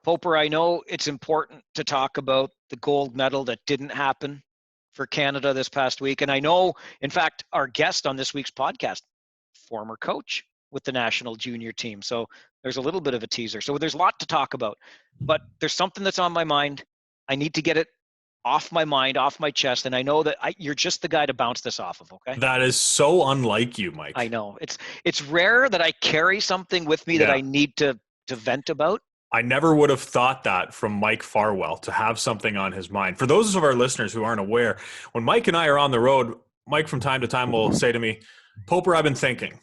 Poper, I know it's important to talk about the gold medal that didn't happen for Canada this past week. And I know, in fact, our guest on this week's podcast, former coach with the national junior team. So there's a little bit of a teaser. So there's a lot to talk about. But there's something that's on my mind. I need to get it off my mind, off my chest. And I know that you're just the guy to bounce this off of, okay? That is so unlike you, Mike. I know. It's rare that I carry something with me that I need to vent about. I never would have thought that from Mike Farwell, to have something on his mind. For those of our listeners who aren't aware, when Mike and I are on the road, Mike from time to time will say to me, Poper, I've been thinking.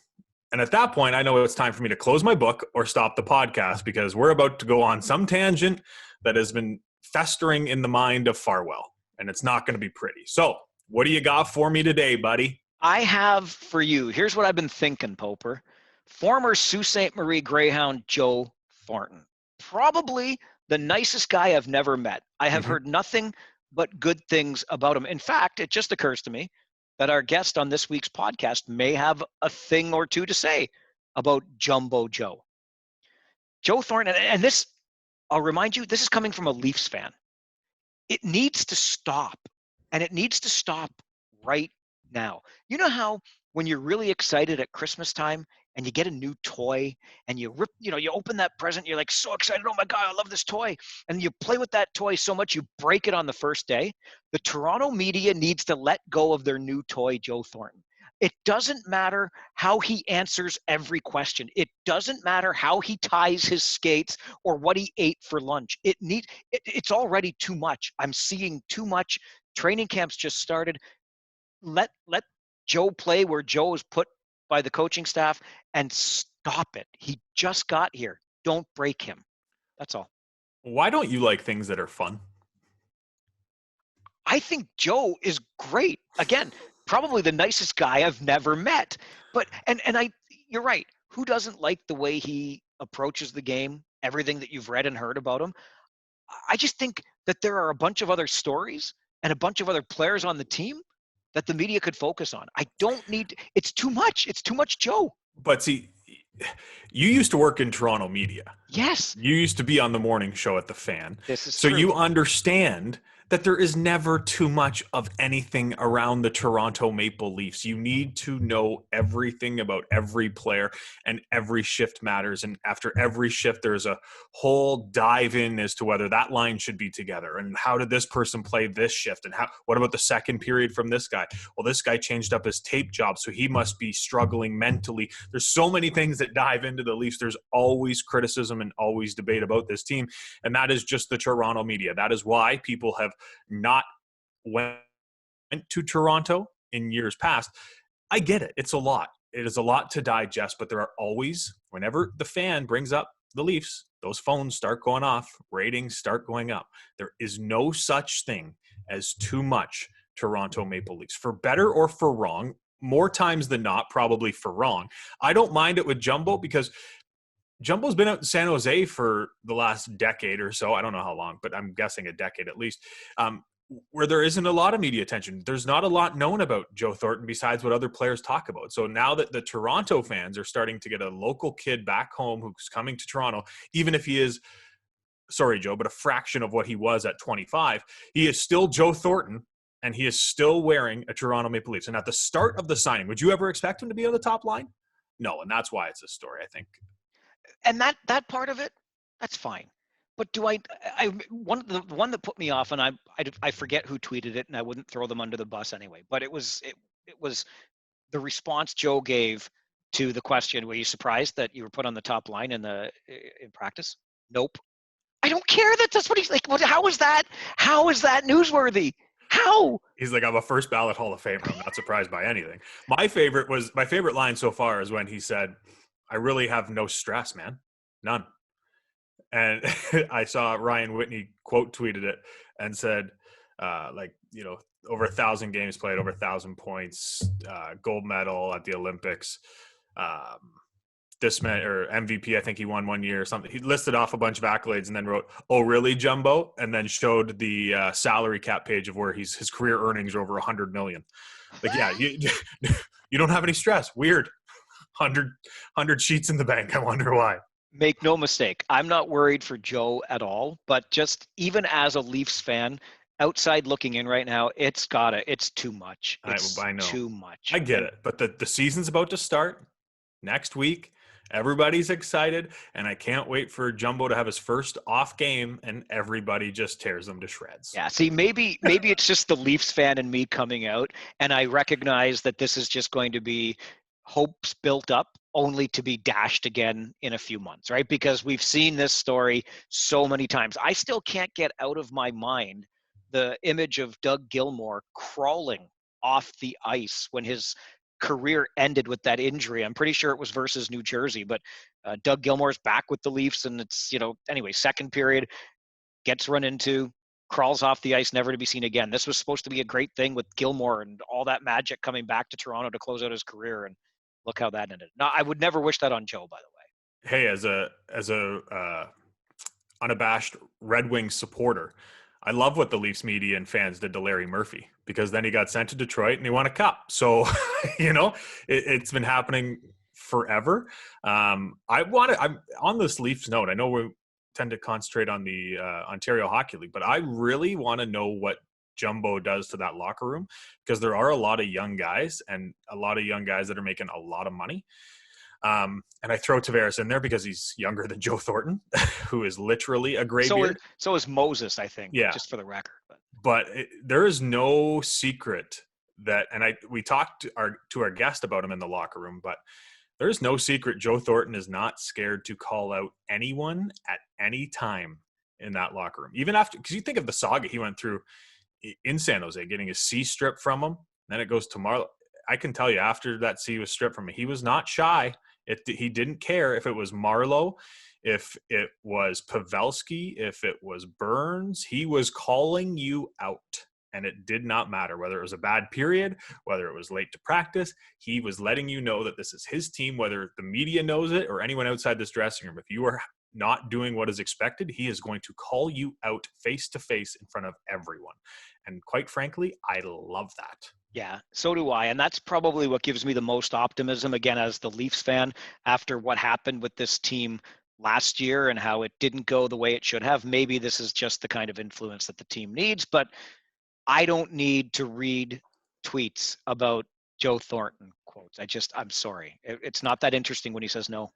And at that point, I know it's time for me to close my book or stop the podcast, because we're about to go on some tangent that has been festering in the mind of Farwell, and it's not going to be pretty. So what do you got for me today, buddy? I have for you, here's what I've been thinking, Poper. Former Sault Ste. Marie Greyhound Joe Thornton. Probably the nicest guy I've never met. I have heard nothing but good things about him. In fact, it just occurs to me that our guest on this week's podcast may have a thing or two to say about Jumbo Joe. Joe Thornton, and this, I'll remind you, this is coming from a Leafs fan. It needs to stop, and it needs to stop right now. You know how when you're really excited at Christmas time and you get a new toy and you open that present, you're like so excited, oh my God, I love this toy. And you play with that toy so much, you break it on the first day. The Toronto media needs to let go of their new toy, Joe Thornton. It doesn't matter how he answers every question. It doesn't matter how he ties his skates or what he ate for lunch. It's already too much. I'm seeing too much. Training camps just started. Let Joe play where Joe is put by the coaching staff and stop it. He just got here. Don't break him. That's all. Why don't you like things that are fun? I think Joe is great. Again, probably the nicest guy I've never met. But you're right. Who doesn't like the way he approaches the game? Everything that you've read and heard about him. I just think that there are a bunch of other stories and a bunch of other players on the team that the media could focus on. It's too much. It's too much Joe. But see, you used to work in Toronto media. Yes. You used to be on the morning show at The Fan. This is so true. You understand that there is never too much of anything around the Toronto Maple Leafs. You need to know everything about every player, and every shift matters. And after every shift, there's a whole dive in as to whether that line should be together and how did this person play this shift, and what about the second period from this guy? Well, this guy changed up his tape job, so he must be struggling mentally. There's so many things that dive into the Leafs. There's always criticism and always debate about this team, and that is just the Toronto media. That is why people have not went to Toronto in years past. I get it. It's a lot. It is a lot to digest, but there are always, whenever the fan brings up the Leafs, those phones start going off, ratings start going up. There is no such thing as too much Toronto Maple Leafs, for better or for wrong. More times than not, probably for wrong. I don't mind it with Jumbo, because Jumbo's been out in San Jose for the last decade or so. I don't know how long, but I'm guessing a decade at least, where there isn't a lot of media attention. There's not a lot known about Joe Thornton besides what other players talk about. So now that the Toronto fans are starting to get a local kid back home who's coming to Toronto, even if he is, sorry, Joe, but a fraction of what he was at 25, he is still Joe Thornton, and he is still wearing a Toronto Maple Leafs. And at the start of the signing, would you ever expect him to be on the top line? No, and that's why it's a story, I think. And that part of it, that's fine. But the one that put me off, and I forget who tweeted it, and I wouldn't throw them under the bus anyway, but it was the response Joe gave to the question, were you surprised that you were put on the top line in practice? Nope. I don't care that's what he's like. How is that newsworthy? How? He's like, I'm a first ballot Hall of Famer. I'm not surprised by anything. My favorite line so far is when he said, I really have no stress, man. None. And I saw Ryan Whitney quote tweeted it and said, over 1,000 games played, over 1,000 points, gold medal at the Olympics. This man, or MVP, I think he won one year or something. He listed off a bunch of accolades and then wrote, "Oh, really, Jumbo?" And then showed the salary cap page of where his career earnings are over 100 million. Like, yeah, you don't have any stress. Weird. 100 sheets in the bank. I wonder why. Make no mistake, I'm not worried for Joe at all, but just even as a Leafs fan, outside looking in right now, it's too much. It's I know. too much. I get And it. But the season's about to start next week. Everybody's excited, and I can't wait for Jumbo to have his first off game, and everybody just tears them to shreds. yeah, see, maybe it's just the Leafs fan and me coming out, and I recognize that this is just going to be hopes built up only to be dashed again in a few months, right? Because we've seen this story so many times. I still can't get out of my mind the image of Doug Gilmour crawling off the ice when his career ended with that injury. I'm pretty sure it was versus New Jersey, but Doug Gilmour's back with the Leafs, and it's, anyway, second period, gets run into, crawls off the ice, never to be seen again. This was supposed to be a great thing with Gilmour and all that magic coming back to Toronto to close out his career, and look how that ended. No, I would never wish that on Joe, by the way. Hey, as a unabashed Red Wings supporter, I love what the Leafs media and fans did to Larry Murphy, because then he got sent to Detroit and he won a cup. So, it's been happening forever. I'm on this Leafs note. I know we tend to concentrate on the Ontario Hockey League, but I really want to know what Jumbo does to that locker room, because there are a lot of young guys and a lot of young guys that are making a lot of money. And I throw Tavares in there because he's younger than Joe Thornton, who is literally a graybeard. So is Moses, I think, Yeah, just for the record. but there is no secret that, and we talked to our guest about him in the locker room, but there is no secret Joe Thornton is not scared to call out anyone at any time in that locker room. Even after, because you think of the saga he went through in San Jose, getting his C stripped from him, then it goes to Marlowe. I can tell you, after that C was stripped from him, he was not shy. He didn't care if it was Marlowe, if it was Pavelski, if it was Burns. He was calling you out, and it did not matter whether it was a bad period, whether it was late to practice. He was letting you know that this is his team, whether the media knows it or anyone outside this dressing room. If you are not doing what is expected, he is going to call you out face to face in front of everyone. And quite frankly, I love that. Yeah, so do I. And that's probably what gives me the most optimism, again, as the Leafs fan, after what happened with this team last year and how it didn't go the way it should have. Maybe this is just the kind of influence that the team needs, but I don't need to read tweets about Joe Thornton quotes. I'm sorry. It's not that interesting when he says no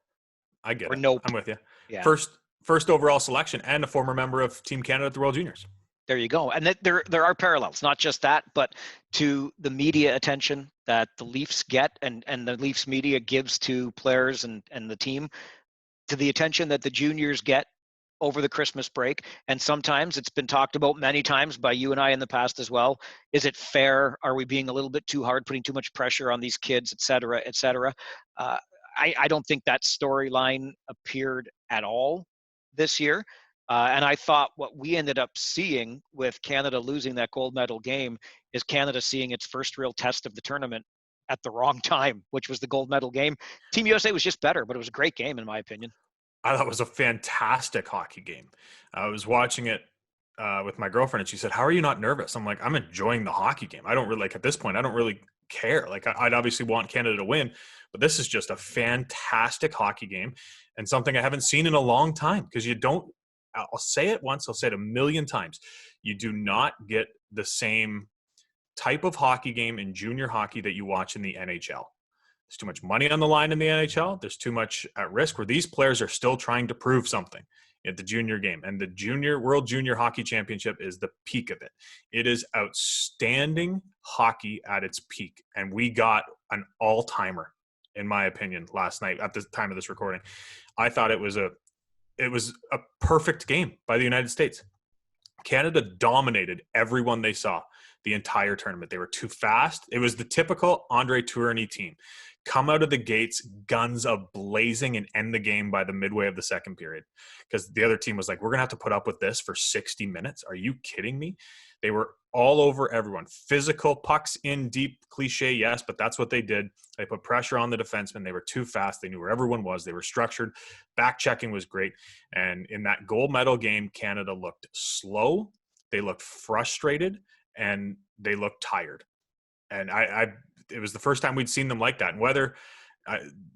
I get or it. nope. I'm with you. Yeah. First overall selection and a former member of Team Canada at the World Juniors. There you go. And there are parallels, not just that, but to the media attention that the Leafs get and the Leafs media gives to players and the team, to the attention that the juniors get over the Christmas break. And sometimes it's been talked about many times by you and I in the past as well. Is it fair? Are we being a little bit too hard, putting too much pressure on these kids, et cetera, et cetera? I don't think that storyline appeared at all this year. And I thought what we ended up seeing with Canada losing that gold medal game is Canada seeing its first real test of the tournament at the wrong time, which was the gold medal game. Team USA was just better, but it was a great game in my opinion. I thought it was a fantastic hockey game. I was watching it with my girlfriend, and she said, "How are you not nervous?" I'm like, "I'm enjoying the hockey game. I don't really, like, at this point, I don't really care. Like, I'd obviously want Canada to win, but this is just a fantastic hockey game and something I haven't seen in a long time, because you don't, I'll say it once, I'll say it a million times. You do not get the same type of hockey game in junior hockey that you watch in the NHL. There's too much money on the line in the NHL. There's too much at risk, where these players are still trying to prove something at the junior game. And the World Junior Hockey Championship is the peak of it. It is outstanding hockey at its peak. And we got an all-timer, in my opinion, last night at the time of this recording. I thought it was a perfect game by the United States. Canada dominated everyone they saw the entire tournament. They were too fast. It was the typical Andre Tourigny team. Come out of the gates, guns a-blazing, and end the game by the midway of the second period. Because the other team was like, we're going to have to put up with this for 60 minutes. Are you kidding me? They were all over everyone. Physical, pucks in deep, cliche, yes, but that's what they did. They put pressure on the defensemen. They were too fast. They knew where everyone was. They were structured. Back-checking was great. And in that gold medal game, Canada looked slow. They looked frustrated, and they looked tired. And it was the first time we'd seen them like that. And whether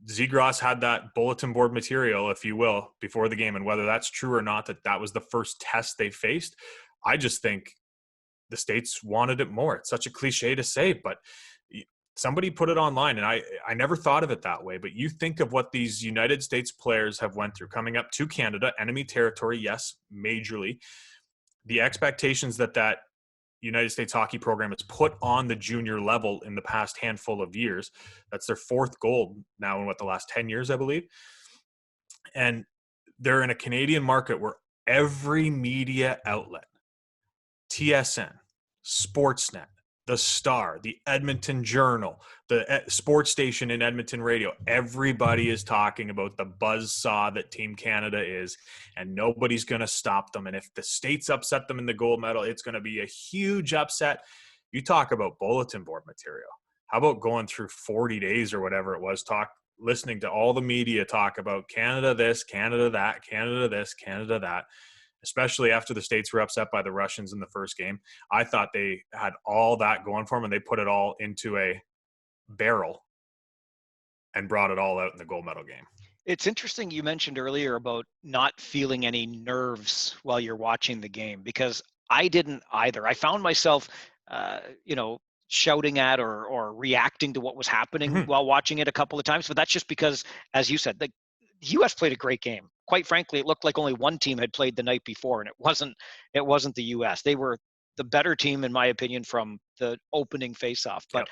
Zegras had that bulletin board material, if you will, before the game, and whether that's true or not, that was the first test they faced. I just think the States wanted it more. It's such a cliche to say, but somebody put it online, and I never thought of it that way. But you think of what these United States players have went through coming up to Canada, enemy territory, yes, majorly. The expectations that United States hockey program has put on the junior level in the past handful of years. That's their fourth gold now in the last 10 years, I believe. And they're in a Canadian market where every media outlet, TSN, Sportsnet, the Star, the Edmonton Journal, the sports station in Edmonton radio, everybody is talking about the buzzsaw that Team Canada is, and nobody's going to stop them. And if the States upset them in the gold medal, it's going to be a huge upset. You talk about bulletin board material. How about going through 40 days or whatever it was, listening to all the media talk about Canada this, Canada that, Canada this, Canada that, especially after the States were upset by the Russians in the first game. I thought they had all that going for them, and they put it all into a barrel and brought it all out in the gold medal game. It's interesting you mentioned earlier about not feeling any nerves while you're watching the game, because I didn't either. I found myself, shouting at or reacting to what was happening while watching it a couple of times. But that's just because, as you said, the U.S. played a great game. Quite frankly, it looked like only one team had played the night before, and it wasn't the U.S. They were the better team, in my opinion, from the opening faceoff. But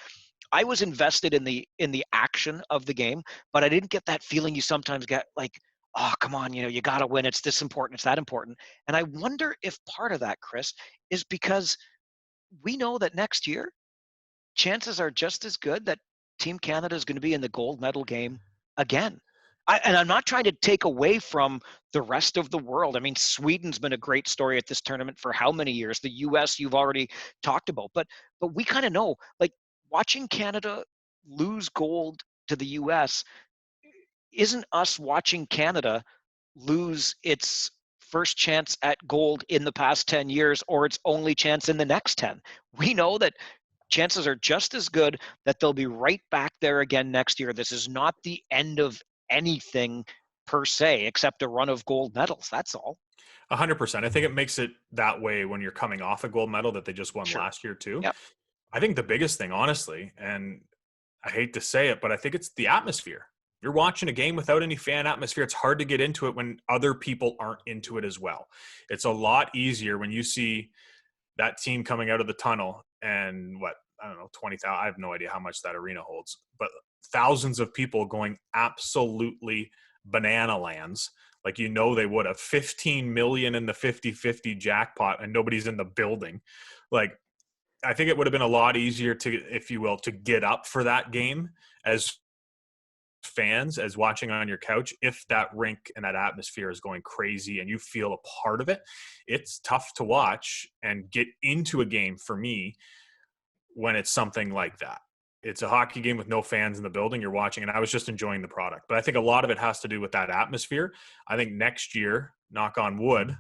I was invested in the action of the game, but I didn't get that feeling you sometimes get, like, oh, come on, you got to win. It's this important. It's that important. And I wonder if part of that, Chris, is because we know that next year, chances are just as good that Team Canada is going to be in the gold medal game again. And I'm not trying to take away from the rest of the world. I mean, Sweden's been a great story at this tournament for how many years? The U.S. you've already talked about. But we kind of know, like, watching Canada lose gold to the U.S. isn't us watching Canada lose its first chance at gold in the past 10 years or its only chance in the next 10. We know that chances are just as good that they'll be right back there again next year. This is not the end of anything per se, except a run of gold medals. That's all. 100%. I think it makes it that way when you're coming off a gold medal that they just won last year too. Yep. I think the biggest thing, honestly, and I hate to say it, but I think it's the atmosphere. You're watching a game without any fan atmosphere. It's hard to get into it when other people aren't into it as well. It's a lot easier when you see that team coming out of the tunnel and 20,000. I have no idea how much that arena holds, but thousands of people going absolutely banana lands. Like, they would have 15 million in the 50-50 jackpot and nobody's in the building. Like, I think it would have been a lot easier to, if you will, to get up for that game as fans, as watching on your couch. If that rink and that atmosphere is going crazy and you feel a part of it, it's tough to watch and get into a game for me when it's something like that. It's a hockey game with no fans in the building you're watching, and I was just enjoying the product. But I think a lot of it has to do with that atmosphere. I think next year, knock on wood,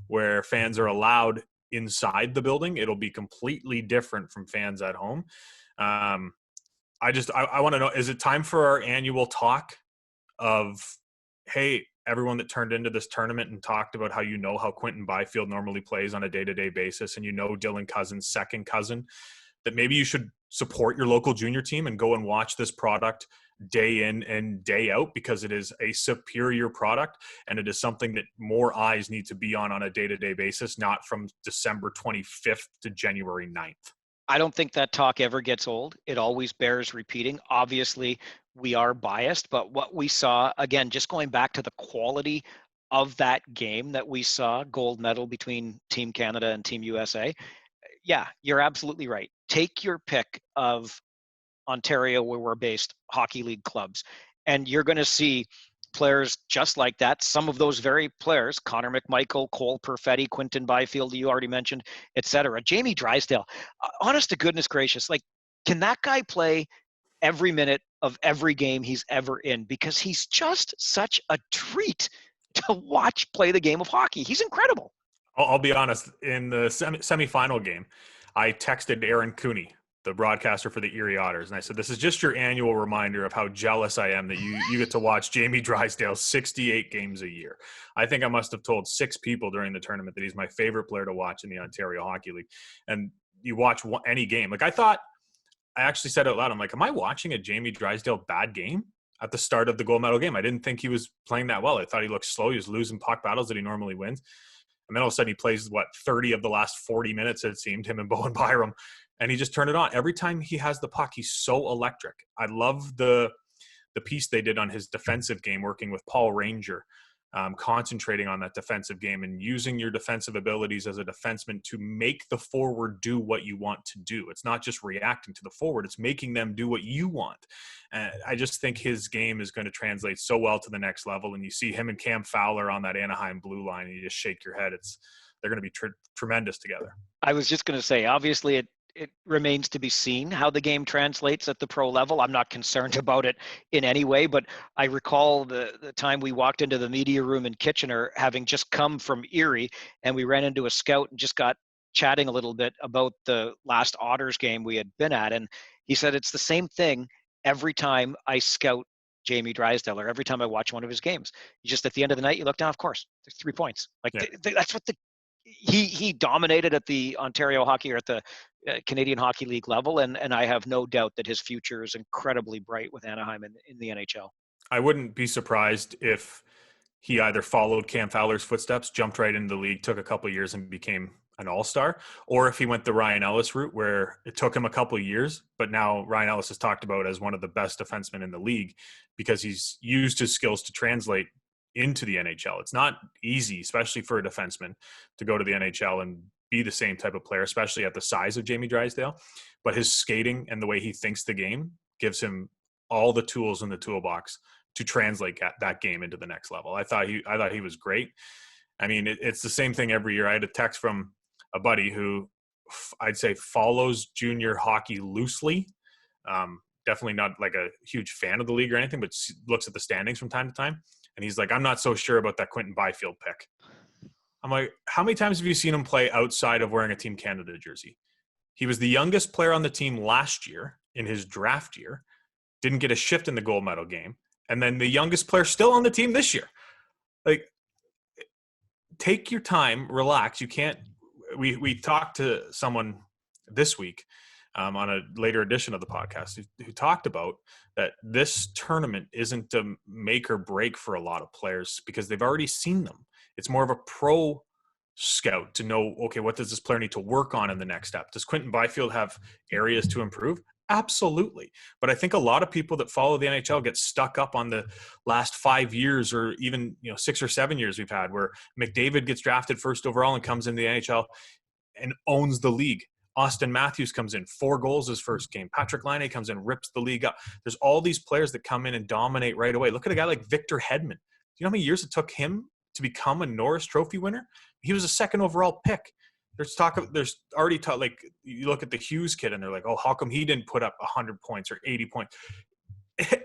where fans are allowed inside the building, it'll be completely different from fans at home. I want to know, is it time for our annual talk of, hey, everyone that turned into this tournament and talked about how Quentin Byfield normally plays on a day-to-day basis, and Dylan Cousins' second cousin, that maybe you should support your local junior team and go and watch this product day in and day out, because it is a superior product and it is something that more eyes need to be on a day-to-day basis, not from December 25th to January 9th. I don't think that talk ever gets old. It always bears repeating. Obviously, we are biased, but what we saw, again, just going back to the quality of that game that we saw, gold medal between Team Canada and Team USA, yeah, you're absolutely right. Take your pick of Ontario, where we're based, hockey league clubs, and you're going to see players just like that. Some of those very players, Connor McMichael, Cole Perfetti, Quentin Byfield, you already mentioned, etc. Jamie Drysdale, honest to goodness gracious, like, can that guy play every minute of every game he's ever in? Because he's just such a treat to watch play the game of hockey. He's incredible. I'll be honest, in the semifinal game, I texted Aaron Cooney, the broadcaster for the Erie Otters. And I said, this is just your annual reminder of how jealous I am that you get to watch Jamie Drysdale 68 games a year. I think I must have told 6 people during the tournament that he's my favorite player to watch in the Ontario Hockey League. And you watch any game. Like, I actually said out loud, I'm like, am I watching a Jamie Drysdale bad game at the start of the gold medal game? I didn't think he was playing that well. I thought he looked slow. He was losing puck battles that he normally wins. And then all of a sudden he plays, 30 of the last 40 minutes, it seemed, him and Bowen Byram. And he just turned it on. Every time he has the puck, he's so electric. I love the piece they did on his defensive game, working with Paul Ranger, concentrating on that defensive game and using your defensive abilities as a defenseman to make the forward do what you want to do. It's not just reacting to the forward, it's making them do what you want. And I just think his game is going to translate so well to the next level. And you see him and Cam Fowler on that Anaheim blue line, and you just shake your head. They're going to be tremendous together. I was just going to say, obviously it remains to be seen how the game translates at the pro level. I'm not concerned about it in any way, but I recall the time we walked into the media room in Kitchener, having just come from Erie, and we ran into a scout and just got chatting a little bit about the last Otters game we had been at. And he said, it's the same thing every time I scout Jamie Drysdale, or every time I watch one of his games. Just at the end of the night, you look down, of course, there's 3 points. Like, yeah. That's what he dominated at the Ontario Hockey, or at the Canadian Hockey League level, and I have no doubt that his future is incredibly bright with Anaheim in the NHL. I wouldn't be surprised if he either followed Cam Fowler's footsteps, jumped right into the league, took a couple of years and became an all-star, or if he went the Ryan Ellis route, where it took him a couple of years, but now Ryan Ellis is talked about as one of the best defensemen in the league because he's used his skills to translate into the NHL. It's not easy, especially for a defenseman, to go to the NHL and be the same type of player, especially at the size of Jamie Drysdale. But his skating and the way he thinks the game gives him all the tools in the toolbox to translate that game into the next level. I thought he was great. I mean, it's the same thing every year. I had a text from a buddy who I'd say follows junior hockey loosely. Definitely not like a huge fan of the league or anything, but looks at the standings from time to time. And he's like, I'm not so sure about that Quinton Byfield pick. I'm like, how many times have you seen him play outside of wearing a Team Canada jersey? He was the youngest player on the team last year in his draft year, didn't get a shift in the gold medal game, and then the youngest player still on the team this year. Like, take your time, relax. You can't – we talked to someone this week on a later edition of the podcast who talked about that this tournament isn't a make or break for a lot of players because they've already seen them. It's more of a pro scout to know, okay, what does this player need to work on in the next step? Does Quinton Byfield have areas to improve? Absolutely. But I think a lot of people that follow the NHL get stuck up on the last 5 years, or even 6 or 7 years we've had, where McDavid gets drafted first overall and comes into the NHL and owns the league. Austin Matthews comes in, 4 goals his first game. Patrick Laine comes in, rips the league up. There's all these players that come in and dominate right away. Look at a guy like Victor Hedman. Do you know how many years it took him to become a Norris Trophy winner? He was a 2nd overall pick. There's already talk, like, you look at the Hughes kid and they're like, oh, how come he didn't put up 100 points or 80 points?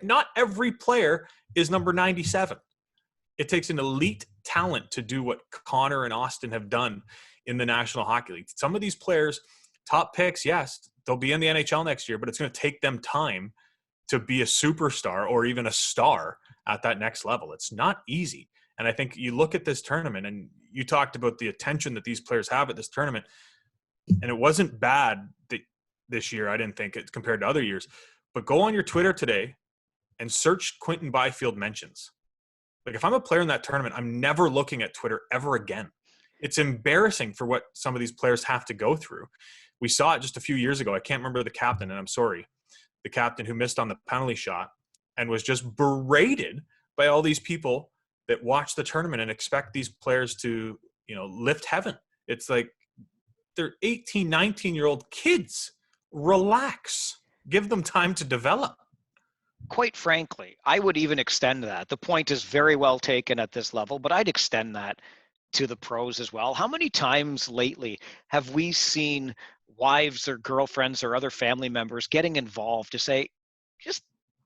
Not every player is number 97. It takes an elite talent to do what Connor and Austin have done in the National Hockey League. Some of these players, top picks, yes, they'll be in the NHL next year, but it's going to take them time to be a superstar or even a star at that next level. It's not easy. And I think you look at this tournament, and you talked about the attention that these players have at this tournament, and it wasn't bad this year, I didn't think, compared to other years. But go on your Twitter today and search Quinton Byfield mentions. Like, if I'm a player in that tournament, I'm never looking at Twitter ever again. It's embarrassing for what some of these players have to go through. We saw it just a few years ago. I can't remember the captain, and I'm sorry. The captain who missed on the penalty shot and was just berated by all these people that watch the tournament and expect these players to, lift heaven. It's like, they're 18, 19-year-old kids. Relax. Give them time to develop. Quite frankly, I would even extend that. The point is very well taken at this level, but I'd extend that to the pros as well. How many times lately have we seen wives or girlfriends or other family members getting involved to say, just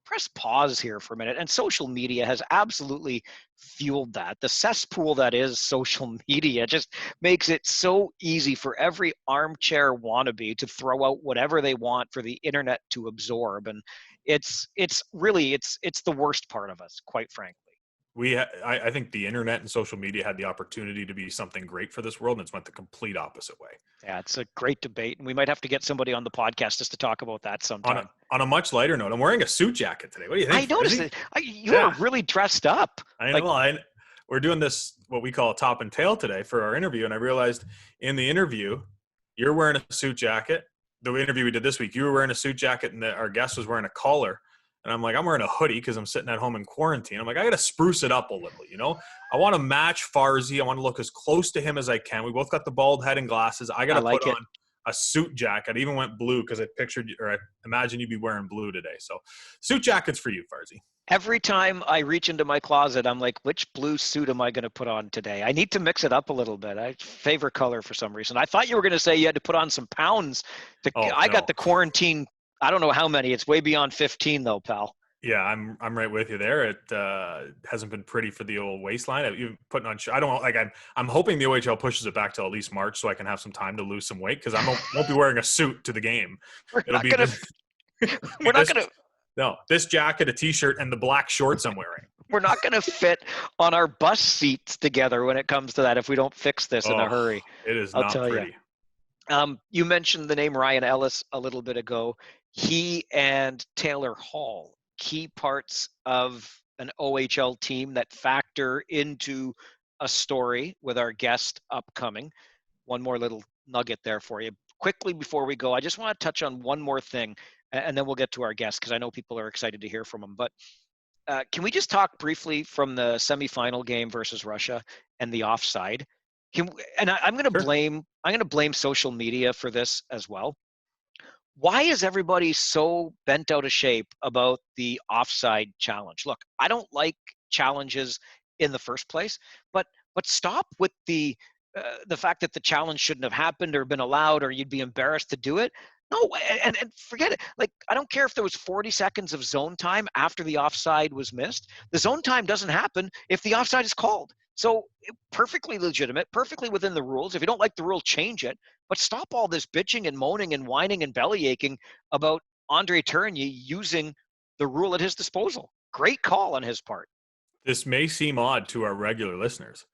press pause here for a minute. And social media has absolutely fueled that. The cesspool that is social media just makes it so easy for every armchair wannabe to throw out whatever they want for the internet to absorb. And it's really it's the worst part of us, quite frankly. I think the internet and social media had the opportunity to be something great for this world, and it's went the complete opposite way. Yeah, it's a great debate, and we might have to get somebody on the podcast just to talk about that sometime. On a much lighter note, I'm wearing a suit jacket today. What do you think? I noticed that you are really dressed up. I know. We're doing this, what we call a top and tail today for our interview, and I realized in the interview, you're wearing a suit jacket. The interview we did this week, you were wearing a suit jacket, and our guest was wearing a collar. And I'm like, I'm wearing a hoodie because I'm sitting at home in quarantine. I'm like, I got to spruce it up a little, you know? I want to match Farzy. I want to look as close to him as I can. We both got the bald head and glasses. I got to put on a suit jacket. I even went blue because I imagine you'd be wearing blue today. So suit jackets for you, Farzy. Every time I reach into my closet, I'm like, which blue suit am I going to put on today? I need to mix it up a little bit. I favor color for some reason. I thought you were going to say you had to put on some pounds. Got the quarantine. I don't know how many. It's way beyond 15 though, pal. Yeah, I'm right with you there. It hasn't been pretty for the old waistline. You're putting on. I don't like. I'm hoping the OHL pushes it back to at least March so I can have some time to lose some weight because I won't be wearing a suit to the game. No, this jacket, a t-shirt, and the black shorts I'm wearing. We're not going to fit on our bus seats together when it comes to that if we don't fix this in a hurry. It is not pretty. You mentioned the name Ryan Ellis a little bit ago. He and Taylor Hall, key parts of an OHL team that factor into a story with our guest upcoming. One more little nugget there for you. Quickly before we go, I just want to touch on one more thing, and then we'll get to our guest because I know people are excited to hear from him. But can we just talk briefly from the semifinal game versus Russia and the offside? I'm going to blame social media for this as well. Why is everybody so bent out of shape about the offside challenge? Look, I don't like challenges in the first place, but stop with the fact that the challenge shouldn't have happened or been allowed or you'd be embarrassed to do it. No, and forget it. Like, I don't care if there was 40 seconds of zone time after the offside was missed. The zone time doesn't happen if the offside is called. So perfectly legitimate, perfectly within the rules. If you don't like the rule, change it. But stop all this bitching and moaning and whining and belly aching about Andre Tourigny using the rule at his disposal. Great call on his part. This may seem odd to our regular listeners,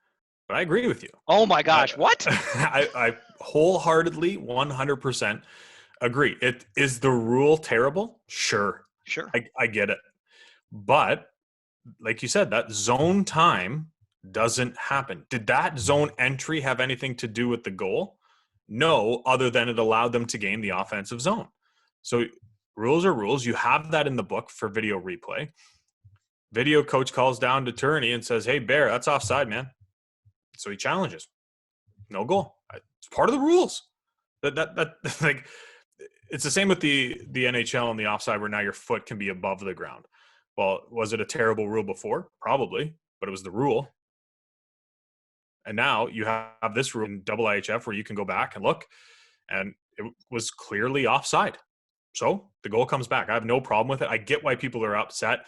but I agree with you. Oh my gosh, what? I wholeheartedly, 100% agree. Is the rule terrible? Sure. I get it. But like you said, that zone time doesn't happen. Did that zone entry have anything to do with the goal? No, other than it allowed them to gain the offensive zone. So rules are rules. You have that in the book for video replay. Video coach calls down to Tourigny and says, "Hey, Bear, that's offside, man." So he challenges. No goal. It's part of the rules. That like, it's the same with the NHL and the offside where now your foot can be above the ground. Well, was it a terrible rule before? Probably, but it was the rule. And now you have this rule in IHF where you can go back and look, and it was clearly offside. So the goal comes back. I have no problem with it. I get why people are upset,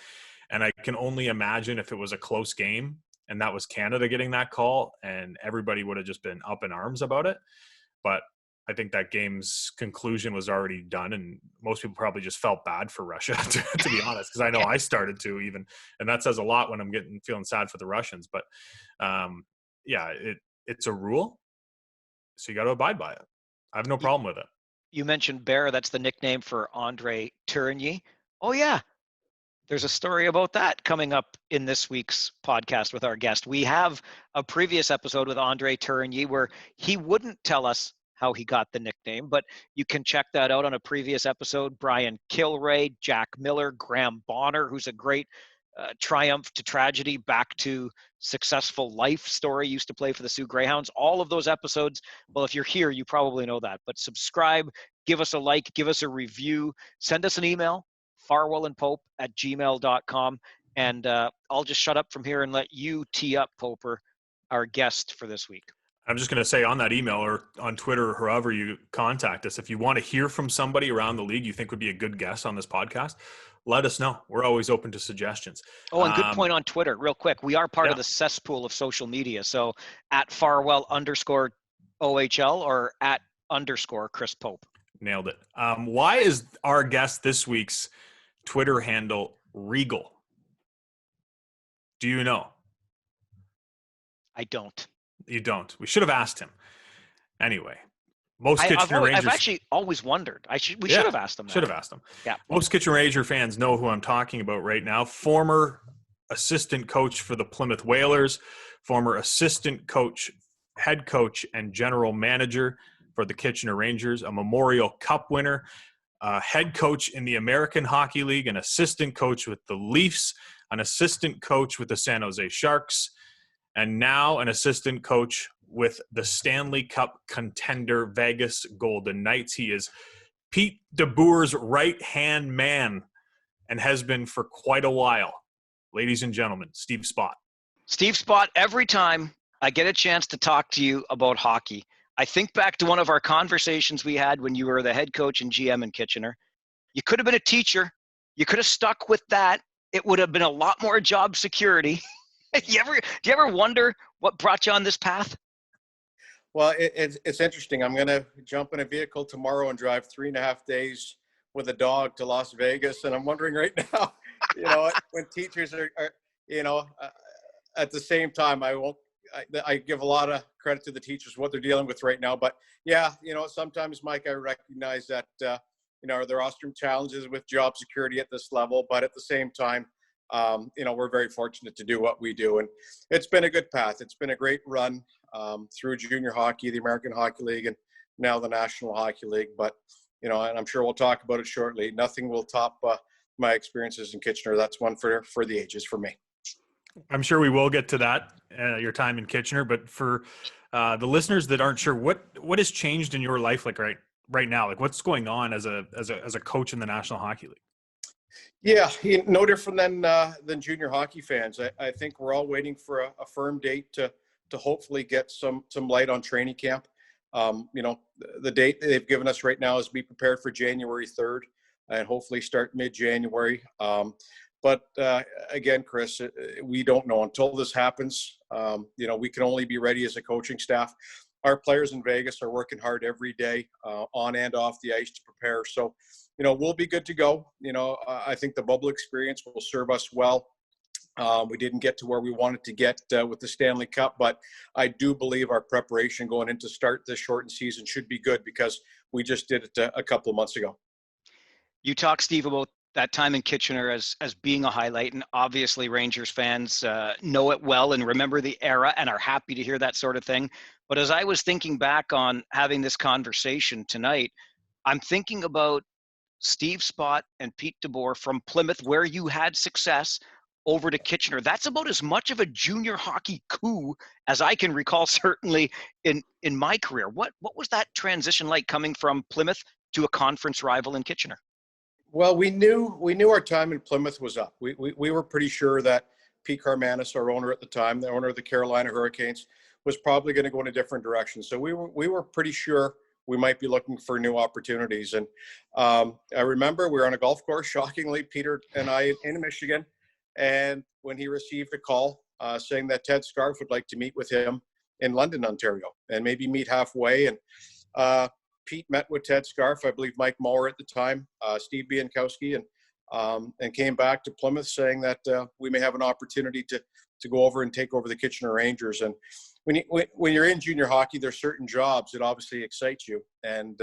and I can only imagine if it was a close game and that was Canada getting that call and everybody would have just been up in arms about it. But I think that game's conclusion was already done, and most people probably just felt bad for Russia, to be honest, because I know I started to even, and that says a lot when I'm feeling sad for the Russians. But yeah, it's a rule, so you got to abide by it. I have no problem with it. You mentioned Bear. That's the nickname for Andre Tourigny. Oh, yeah. There's a story about that coming up in this week's podcast with our guest. We have a previous episode with Andre Tourigny where he wouldn't tell us how he got the nickname, but you can check that out on a previous episode. Brian Kilray, Jack Miller, Graham Bonner, who's a great triumph to tragedy, back to successful life story, used to play for the Sioux Greyhounds. All of those episodes, well, if you're here, you probably know that. But subscribe, give us a like, give us a review, send us an email, farwellandpope@gmail.com, and I'll just shut up from here and let you tee up, Poper, our guest for this week. I'm just going to say on that email or on Twitter or however you contact us, if you want to hear from somebody around the league you think would be a good guest on this podcast, let us know. We're always open to suggestions. Oh, and good point on Twitter, real quick. We are part of Yeah. the cesspool of social media. So at Farwell_OHL or at _Chris Pope. Nailed it. Why is our guest this week's Twitter handle Regal? Do you know? I don't. You don't. We should have asked him. Anyway, most Kitchener Rangers. I've actually always wondered. We should have asked him that. Should have asked him. Yeah. Most Kitchener Ranger fans know who I'm talking about right now. Former assistant coach for the Plymouth Whalers, former assistant coach, head coach, and general manager for the Kitchener Rangers, a Memorial Cup winner, head coach in the American Hockey League, an assistant coach with the Leafs, an assistant coach with the San Jose Sharks, and now an assistant coach with the Stanley Cup contender Vegas Golden Knights. He is Pete DeBoer's right-hand man and has been for quite a while. Ladies and gentlemen, Steve Spott. Steve Spott, every time I get a chance to talk to you about hockey, I think back to one of our conversations we had when you were the head coach and GM in Kitchener. You could have been a teacher. You could have stuck with that. It would have been a lot more job security. Do you ever wonder what brought you on this path? Well, it's interesting. I'm going to jump in a vehicle tomorrow and drive 3.5 days with a dog to Las Vegas. And I'm wondering right now, when teachers are at the same time, I give a lot of credit to the teachers for what they're dealing with right now. But yeah, sometimes, Mike, I recognize that, there are some challenges with job security at this level, but at the same time, we're very fortunate to do what we do. And it's been a good path. It's been a great run through junior hockey, the American Hockey League, and now the National Hockey League. But, and I'm sure we'll talk about it shortly. Nothing will top my experiences in Kitchener. That's one for the ages for me. I'm sure we will get to that, your time in Kitchener. But for the listeners that aren't sure, what has changed in your life, like right now? Like, what's going on as a coach in the National Hockey League? Yeah, no different than junior hockey fans. I think we're all waiting for a firm date to hopefully get some light on training camp. The date they've given us right now is be prepared for January 3rd and hopefully start mid-January. But again, Chris, we don't know until this happens. We can only be ready as a coaching staff. Our players in Vegas are working hard every day on and off the ice to prepare. So, we'll be good to go. I think the bubble experience will serve us well. We didn't get to where we wanted to get with the Stanley Cup, but I do believe our preparation going into start this shortened season should be good because we just did it a couple of months ago. You talk, Steve, about that time in Kitchener as being a highlight, and obviously Rangers fans know it well and remember the era and are happy to hear that sort of thing. But as I was thinking back on having this conversation tonight, I'm thinking about Steve Spott and Pete DeBoer from Plymouth, where you had success, over to Kitchener. That's about as much of a junior hockey coup as I can recall, certainly in my career. What was that transition like coming from Plymouth to a conference rival in Kitchener? Well, we knew our time in Plymouth was up. We were pretty sure that Pete Carmanis, our owner at the time, the owner of the Carolina Hurricanes, was probably going to go in a different direction. So we were pretty sure we might be looking for new opportunities. And I remember we were on a golf course, shockingly, Peter and I in Michigan. And when he received a call saying that Ted Scarf would like to meet with him in London, Ontario, and maybe meet halfway. And Pete met with Ted Scarf, I believe Mike Mower at the time, Steve Biankowski, and came back to Plymouth saying that we may have an opportunity to go over and take over the Kitchener Rangers. And when you're in junior hockey, there's certain jobs that obviously excite you. And,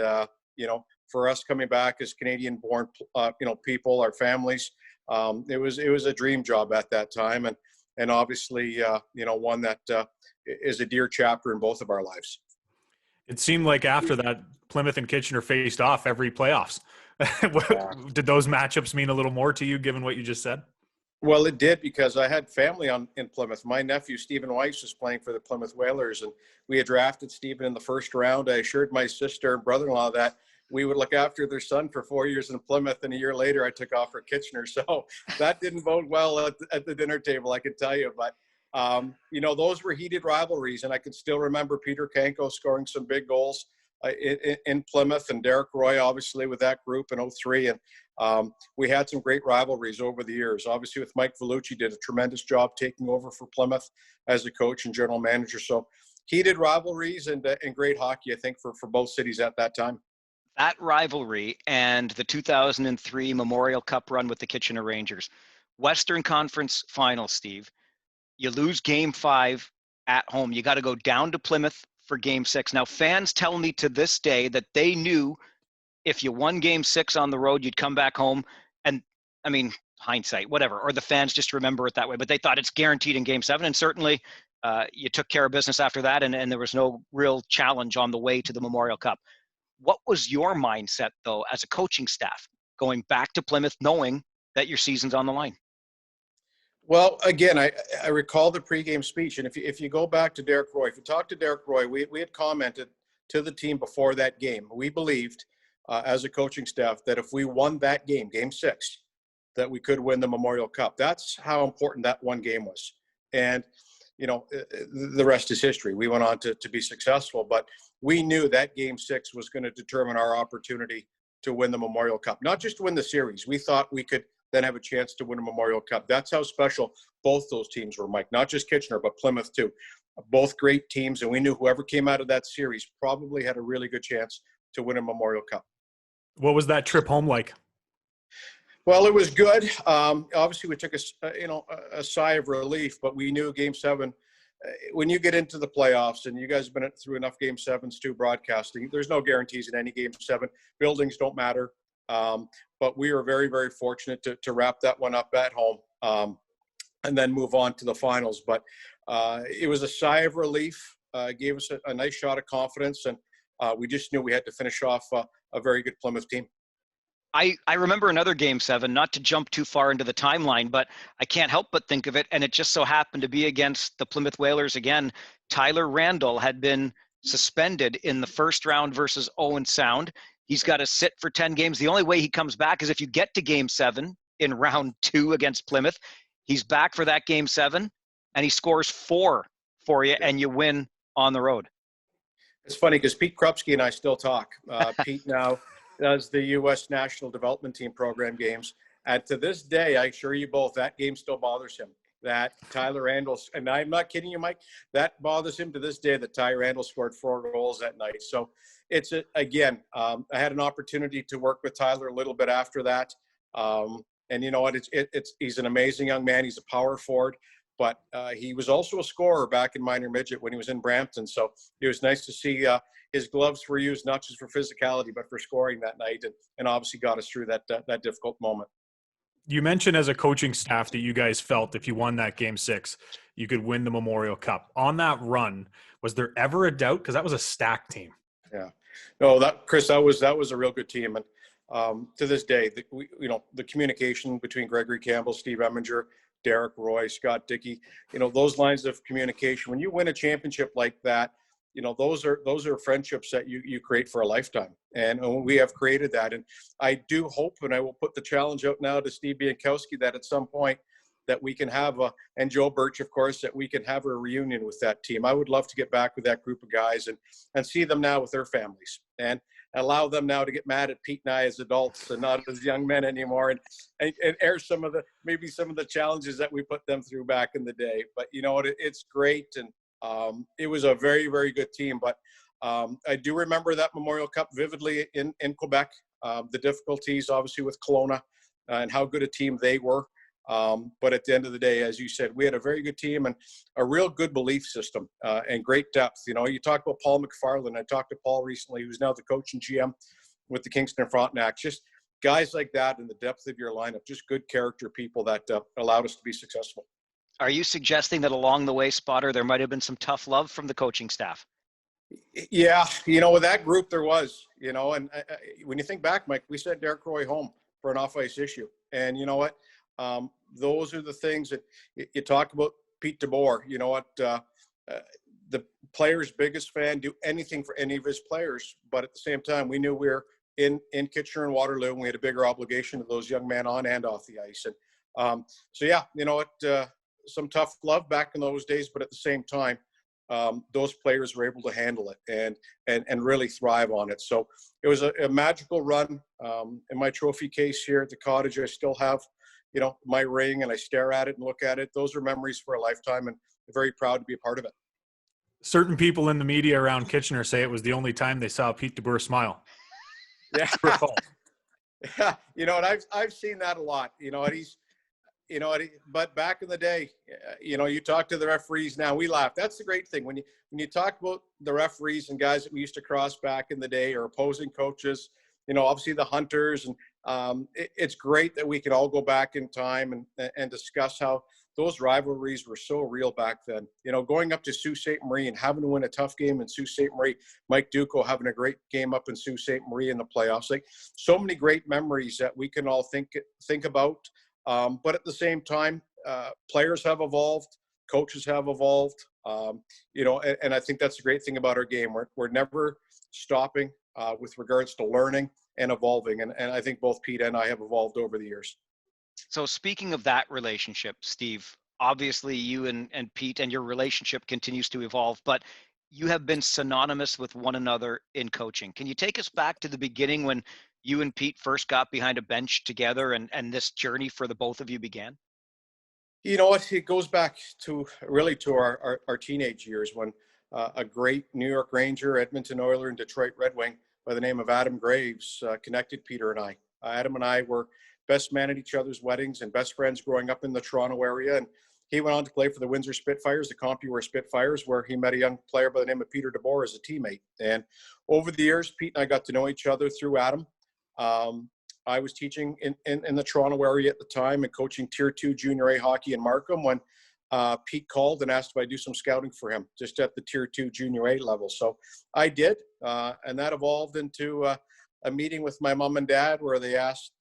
for us coming back as Canadian-born, people, our families, it was a dream job at that time. And obviously, one that is a dear chapter in both of our lives. It seemed like after that, Plymouth and Kitchener faced off every playoffs. Did those matchups mean a little more to you, given what you just said? Well, it did, because I had family in Plymouth. My nephew, Stephen Weiss, was playing for the Plymouth Whalers, and we had drafted Stephen in the first round. I assured my sister and brother-in-law that we would look after their son for 4 years in Plymouth, and a year later I took off for Kitchener. So that didn't bode well at the dinner table, I can tell you. But, those were heated rivalries, and I can still remember Peter Kanko scoring some big goals in Plymouth, and Derek Roy, obviously, with that group in 03. And we had some great rivalries over the years. Obviously, with Mike Vellucci, did a tremendous job taking over for Plymouth as a coach and general manager. So heated rivalries and great hockey, I think, for both cities at that time. That rivalry and the 2003 Memorial Cup run with the Kitchener Rangers. Western Conference Finals, Steve. You lose Game 5 at home. You got to go down to Plymouth for Game 6. Now, fans tell me to this day that they knew if you won Game 6 on the road, you'd come back home. And, I mean, hindsight, whatever. Or the fans just remember it that way. But they thought it's guaranteed in Game 7. And certainly you took care of business after that, and there was no real challenge on the way to the Memorial Cup. What was your mindset, though, as a coaching staff, going back to Plymouth knowing that your season's on the line? Well, again, I recall the pregame speech, and if you go back to Derek Roy, if you talk to Derek Roy, we had commented to the team before that game. We believed, as a coaching staff, that if we won that game, Game 6, that we could win the Memorial Cup. That's how important that one game was. And, you know, the rest is history. We went on to be successful, but we knew that Game 6 was going to determine our opportunity to win the Memorial Cup. Not just to win the series. We thought we could then have a chance to win a Memorial Cup. That's how special both those teams were, Mike. Not just Kitchener, but Plymouth too. Both great teams, and we knew whoever came out of that series probably had a really good chance to win a Memorial Cup. What was that trip home like? Well, it was good. Obviously, we took a sigh of relief, but we knew Game 7. When you get into the playoffs, and you guys have been through enough Game 7s too, broadcasting, there's no guarantees in any Game 7. Buildings don't matter. But we were very, very fortunate to wrap that one up at home and then move on to the finals. But it was a sigh of relief, gave us a nice shot of confidence, and we just knew we had to finish off a very good Plymouth team. I remember another Game 7, not to jump too far into the timeline, but I can't help but think of it, and it just so happened to be against the Plymouth Whalers again. Tyler Randall had been suspended in the first round versus Owen Sound. He's got to sit for 10 games. The only way he comes back is if you get to Game 7 in round 2 against Plymouth. He's back for that Game 7, and he scores 4 for you, and you win on the road. It's funny because Pete Krupski and I still talk. Pete now does the U.S. National Development Team program games. And to this day, I assure you both, that game still bothers him. That Tyler Randall, and I'm not kidding you, Mike, that bothers him to this day that Ty Randall scored 4 goals that night. So it's, again, I had an opportunity to work with Tyler a little bit after that. And you know what, he's an amazing young man. He's a power forward, but he was also a scorer back in minor midget when he was in Brampton. So it was nice to see his gloves were used not just for physicality, but for scoring that night, and obviously got us through that difficult moment. You mentioned as a coaching staff that you guys felt if you won that Game 6, you could win the Memorial Cup. On that run, was there ever a doubt? Because that was a stacked team. Yeah. No, Chris, that was a real good team. And to this day, the communication between Gregory Campbell, Steve Eminger, Derek Roy, Scott Dickey, those lines of communication, when you win a championship like that, those are friendships that you create for a lifetime. And we have created that. And I do hope, and I will put the challenge out now to Steve Biankowski, that at some point that we can have and Joe Birch, of course, that we can have a reunion with that team. I would love to get back with that group of guys and see them now with their families and allow them now to get mad at Pete and I as adults and not as young men anymore, and air some of the challenges that we put them through back in the day. But it's great. And it was a very, very good team. But I do remember that Memorial Cup vividly in Quebec, the difficulties obviously with Kelowna and how good a team they were. But at the end of the day, as you said, we had a very good team and a real good belief system and great depth. You talk about Paul McFarland. I talked to Paul recently, who's now the coach and GM with the Kingston Frontenacs. Just guys like that in the depth of your lineup, just good character people that allowed us to be successful. Are you suggesting that along the way, Spotter, there might have been some tough love from the coaching staff? Yeah, with that group there was, and when you think back, Mike, we sent Derek Roy home for an off-ice issue. And you know what? Those are the things that you talk about. Pete DeBoer, the player's biggest fan, do anything for any of his players. But at the same time, we knew we were in Kitchener and Waterloo, and we had a bigger obligation to those young men on and off the ice. And so, yeah, some tough love back in those days, but at the same time, those players were able to handle it and really thrive on it. So it was a magical run. In my trophy case here at the cottage, I still have, my ring, and I stare at it and look at it. Those are memories for a lifetime, and I'm very proud to be a part of it. Certain people in the media around Kitchener say it was the only time they saw Pete DeBoer smile. Yeah. True or false? Yeah. And I've seen that a lot, and he's, but back in the day, you talk to the referees now, we laugh. That's the great thing. When you talk about the referees and guys that we used to cross back in the day, or opposing coaches, obviously the Hunters, and it's great that we can all go back in time and discuss how those rivalries were so real back then. Going up to Sault Ste. Marie and having to win a tough game in Sault Ste. Marie, Mike Duco having a great game up in Sault Ste. Marie in the playoffs. Like, so many great memories that we can all think about. But at the same time, players have evolved, coaches have evolved, and I think that's the great thing about our game. We're never stopping with regards to learning and evolving. And I think both Pete and I have evolved over the years. So speaking of that relationship, Steve, obviously you and Pete and your relationship continues to evolve, but you have been synonymous with one another in coaching. Can you take us back to the beginning when you and Pete first got behind a bench together and this journey for the both of you began? You know what? It goes back to our teenage years when a great New York Ranger, Edmonton Oiler, and Detroit Red Wing by the name of Adam Graves connected Peter and I. Adam and I were best man at each other's weddings and best friends growing up in the Toronto area. And he went on to play for the Windsor Spitfires, the CompuWare Spitfires, where he met a young player by the name of Peter DeBoer as a teammate. And over the years, Pete and I got to know each other through Adam. I was teaching in the Toronto area at the time and coaching Tier 2 Junior A hockey in Markham when Pete called and asked if I'd do some scouting for him just at the Tier 2 Junior A level. So I did, and that evolved into a meeting with my mom and dad where they asked,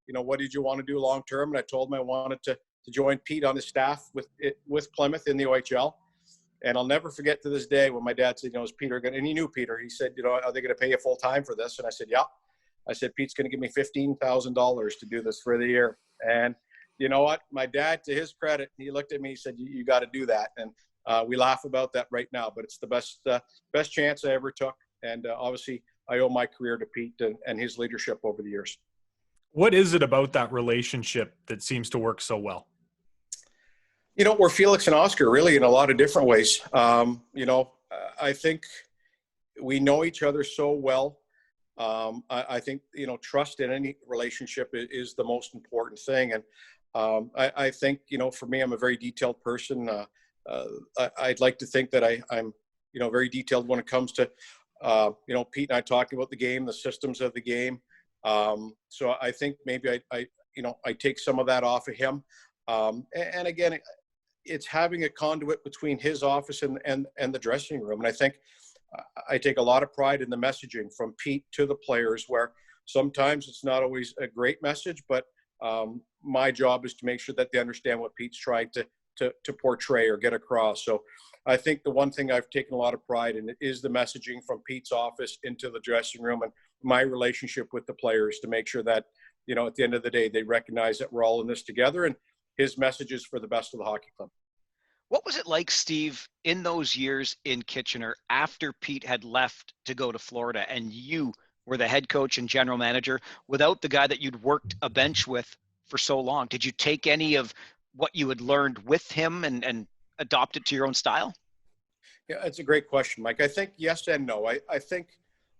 what did you want to do long term? And I told them I wanted to join Pete on his staff with Plymouth in the OHL. And I'll never forget to this day when my dad said, is Peter going to, and he knew Peter, he said, are they going to pay you full time for this? And I said, yeah. I said, Pete's going to give me $15,000 to do this for the year. And you know what? My dad, to his credit, he looked at me, he said, you got to do that. And we laugh about that right now, but it's the best chance I ever took. And obviously I owe my career to Pete and his leadership over the years. What is it about that relationship that seems to work so well? We're Felix and Oscar really in a lot of different ways. I think we know each other so well. I think, trust in any relationship is the most important thing. And I think, for me, I'm a very detailed person. I'd like to think that I'm, very detailed when it comes to, Pete and I talking about the game, the systems of the game. So I think maybe I take some of that off of him. And again, it's having a conduit between his office and the dressing room. And I think I take a lot of pride in the messaging from Pete to the players, where sometimes it's not always a great message, but my job is to make sure that they understand what Pete's trying to portray or get across. So I think the one thing I've taken a lot of pride in is the messaging from Pete's office into the dressing room and my relationship with the players to make sure that, at the end of the day, they recognize that we're all in this together and his message is for the best of the hockey club. What was it like, Steve, in those years in Kitchener after Pete had left to go to Florida and you were the head coach and general manager without the guy that you'd worked a bench with for so long? Did you take any of what you had learned with him and adopt it to your own style? Yeah, it's a great question, Mike. I think yes and no. I think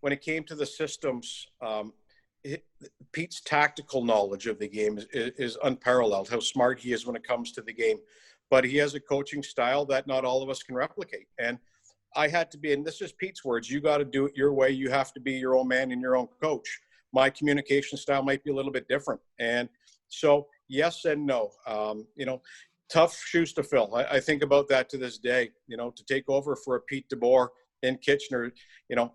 when it came to the systems, Pete's tactical knowledge of the game is unparalleled, how smart he is when it comes to the game. But he has a coaching style that not all of us can replicate. And I had to be, and this is Pete's words, you got to do it your way. You have to be your own man and your own coach. My communication style might be a little bit different. And so yes and no. Tough shoes to fill. I think about that to this day. To take over for a Pete DeBoer in Kitchener,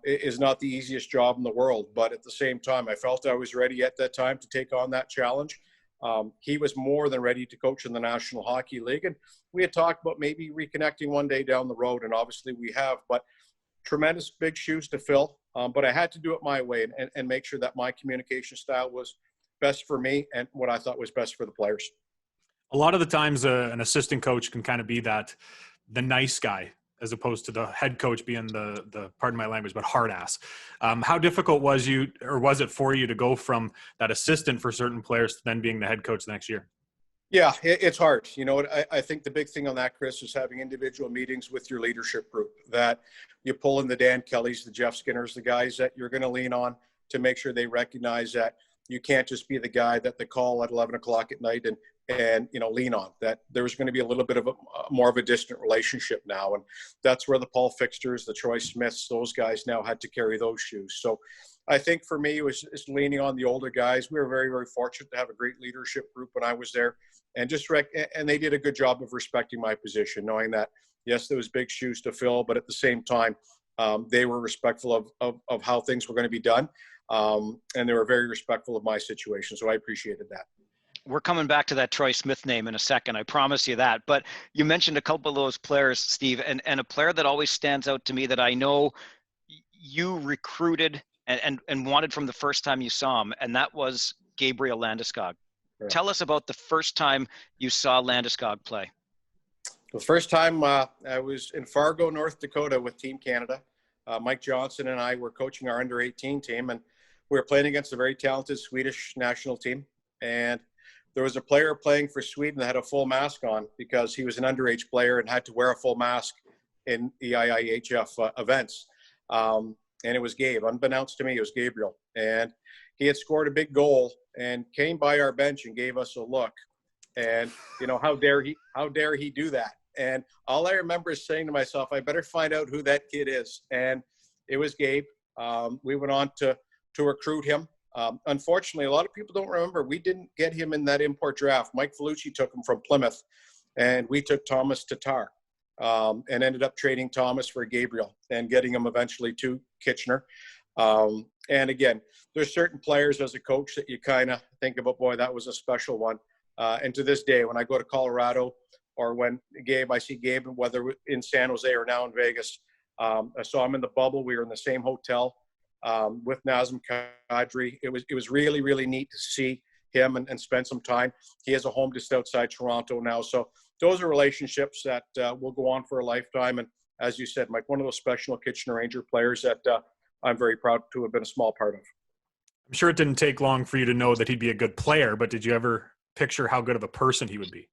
is not the easiest job in the world. But at the same time, I felt I was ready at that time to take on that challenge. He was more than ready to coach in the National Hockey League. And we had talked about maybe reconnecting one day down the road. And obviously we have, but tremendous big shoes to fill. But I had to do it my way and make sure that my communication style was best for me and what I thought was best for the players. A lot of the times an assistant coach can kind of be the nice guy as opposed to the head coach being the pardon my language, but hard ass. How difficult was it for you to go from that assistant for certain players to then being the head coach the next year? Yeah, it's hard. You know, I think the big thing on that, Chris, is having individual meetings with your leadership group, that you pull in the Dan Kellys, the Jeff Skinners, the guys that you're going to lean on to make sure they recognize that you can't just be the guy that they call at 11 o'clock at night and lean on. That there's going to be a little bit of more of a distant relationship now. And that's where the Paul Fixters, the Troy Smiths, those guys now had to carry those shoes. So I think for me, it was just leaning on the older guys. We were very, very fortunate to have a great leadership group when I was there, and and they did a good job of respecting my position, knowing that, yes, there was big shoes to fill, but at the same time, they were respectful of how things were going to be done. And they were very respectful of my situation. So I appreciated that. We're coming back to that Troy Smith name in a second. I promise you that. But you mentioned a couple of those players, Steve, and a player that always stands out to me that I know you recruited and wanted from the first time you saw him, and that was Gabriel Landeskog. Yeah. Tell us about the first time you saw Landeskog play. The first time I was in Fargo, North Dakota with Team Canada. Mike Johnson and I were coaching our under-18 team, and we were playing against a very talented Swedish national team. And there was a player playing for Sweden that had a full mask on because he was an underage player and had to wear a full mask in the IIHF events. And it was Gabe. Unbeknownst to me, it was Gabriel. And he had scored a big goal and came by our bench and gave us a look. And, how dare he do that? And all I remember is saying to myself, I better find out who that kid is. And it was Gabe. We went on to recruit him. Unfortunately, a lot of people don't remember, we didn't get him in that import draft. Mike Felucci took him from Plymouth, and we took Thomas Tatar, and ended up trading Thomas for Gabriel and getting him eventually to Kitchener. And again, there's certain players as a coach that you kind of think about, boy, that was a special one. And to this day, when I go to Colorado or when I see Gabe, whether in San Jose or now in Vegas, I saw him in the bubble. We were in the same hotel with Nazem Kadri. It was really, really neat to see him and spend some time. He has a home just outside Toronto now. So those are relationships that will go on for a lifetime. And as you said, Mike, one of those special Kitchener Ranger players that I'm very proud to have been a small part of. I'm sure it didn't take long for you to know that he'd be a good player, but did you ever picture how good of a person he would be?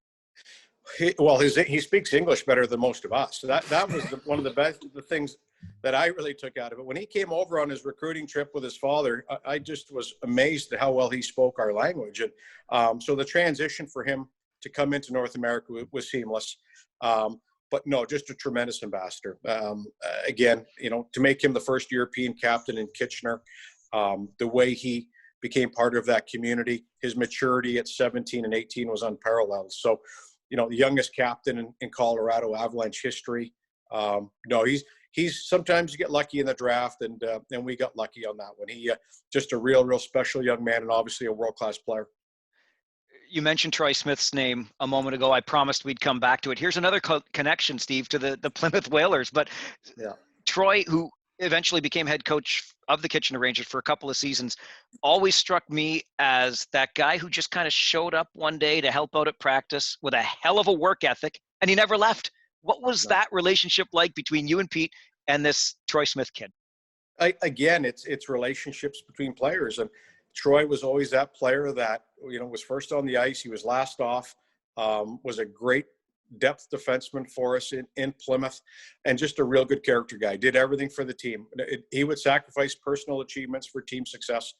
He speaks English better than most of us. So that was one of the things that I really took out of it. When he came over on his recruiting trip with his father, I just was amazed at how well he spoke our language. And so the transition for him to come into North America was seamless. But no, just a tremendous ambassador. Again, to make him the first European captain in Kitchener, the way he became part of that community, his maturity at 17 and 18 was unparalleled. So, the youngest captain in Colorado Avalanche history. No, he's sometimes you get lucky in the draft, and we got lucky on that one. He just a real special young man, and obviously a world-class player. You mentioned Troy Smith's name a moment ago. I promised we'd come back to it. Here's another connection, Steve, to the Plymouth Whalers. But yeah. Troy, who eventually became head coach of the Kitchener Rangers for a couple of seasons, always struck me as that guy who just kind of showed up one day to help out at practice with a hell of a work ethic, and he never left. What was that relationship like between you and Pete and this Troy Smith kid? Again, it's relationships between players, and Troy was always that player that was first on the ice. He was last off. Was a great depth defenseman for us in Plymouth, and just a real good character guy. Did everything for the team. He would sacrifice personal achievements for team success,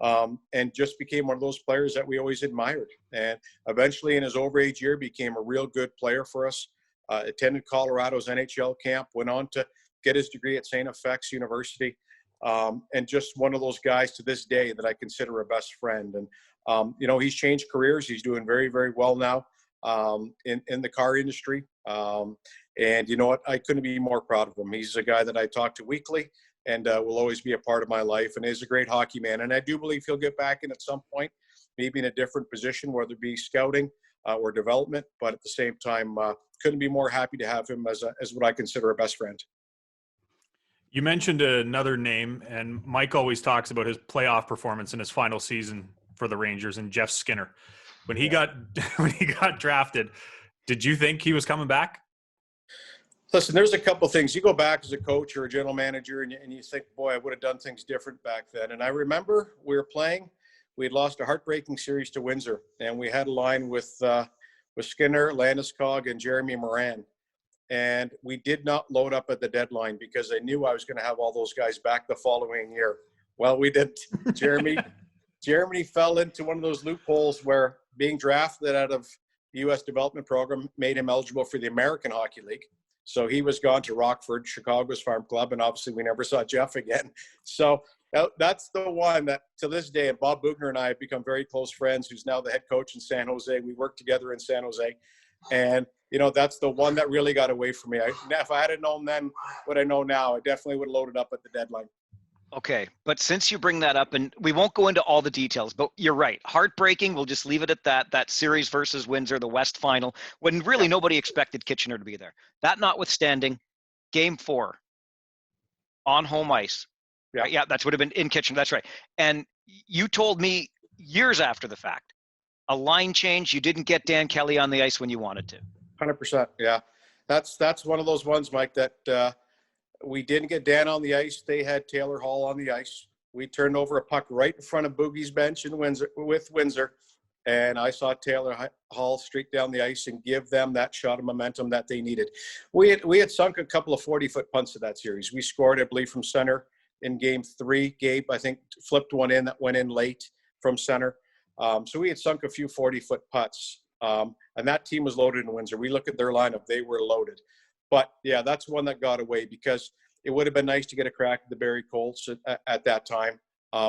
and just became one of those players that we always admired. And eventually, in his overage year, became a real good player for us. Attended Colorado's NHL camp, went on to get his degree at St. FX University, and just one of those guys to this day that I consider a best friend. And he's changed careers. He's doing very, very well now in the car industry. And you know what? I couldn't be more proud of him. He's a guy that I talk to weekly, and will always be a part of my life. And he's a great hockey man. And I do believe he'll get back in at some point, maybe in a different position, whether it be scouting or development. But at the same time, couldn't be more happy to have him as what I consider a best friend. You mentioned another name, and Mike always talks about his playoff performance in his final season for the Rangers, and Jeff Skinner. When he got drafted, did you think he was coming back? Listen, there's a couple things. You go back as a coach or a general manager, and you think, boy, I would have done things different back then. And I remember we were playing. We had lost a heartbreaking series to Windsor, and we had a line with Skinner, Landeskog, and Jeremy Moran. And we did not load up at the deadline because I knew I was going to have all those guys back the following year. Well, we didn't. Jeremy fell into one of those loopholes where being drafted out of the U.S. development program made him eligible for the American Hockey League. So he was gone to Rockford, Chicago's farm club, and obviously we never saw Jeff again. So that's the one that to this day, and Bob Boughner and I have become very close friends, who's now the head coach in San Jose. We worked together in San Jose. And, that's the one that really got away from me. If I had known then what I know now, I definitely would have loaded up at the deadline. Okay, but since you bring that up, and we won't go into all the details, but you're right. Heartbreaking, we'll just leave it at that. That series versus Windsor, the West Final, when really nobody expected Kitchener to be there. That notwithstanding, Game 4, on home ice. Yeah, right? Yeah, that would have been in Kitchener, that's right. And you told me years after the fact, a line change, you didn't get Dan Kelly on the ice when you wanted to. 100%, yeah. That's one of those ones, Mike, that we didn't get Dan on the ice. They had Taylor Hall on the ice. We turned over a puck right in front of Boogie's bench in Windsor, and I saw Taylor Hall streak down the ice and give them that shot of momentum that they needed. We had sunk a couple of 40-foot punts in that series. We scored, I believe, from center in Game 3. Gabe, I think, flipped one in that went in late from center. So we had sunk a few 40-foot putts, and that team was loaded in Windsor. We look at their lineup; they were loaded. But, yeah, that's one that got away because it would have been nice to get a crack at the Barrie Colts at that time.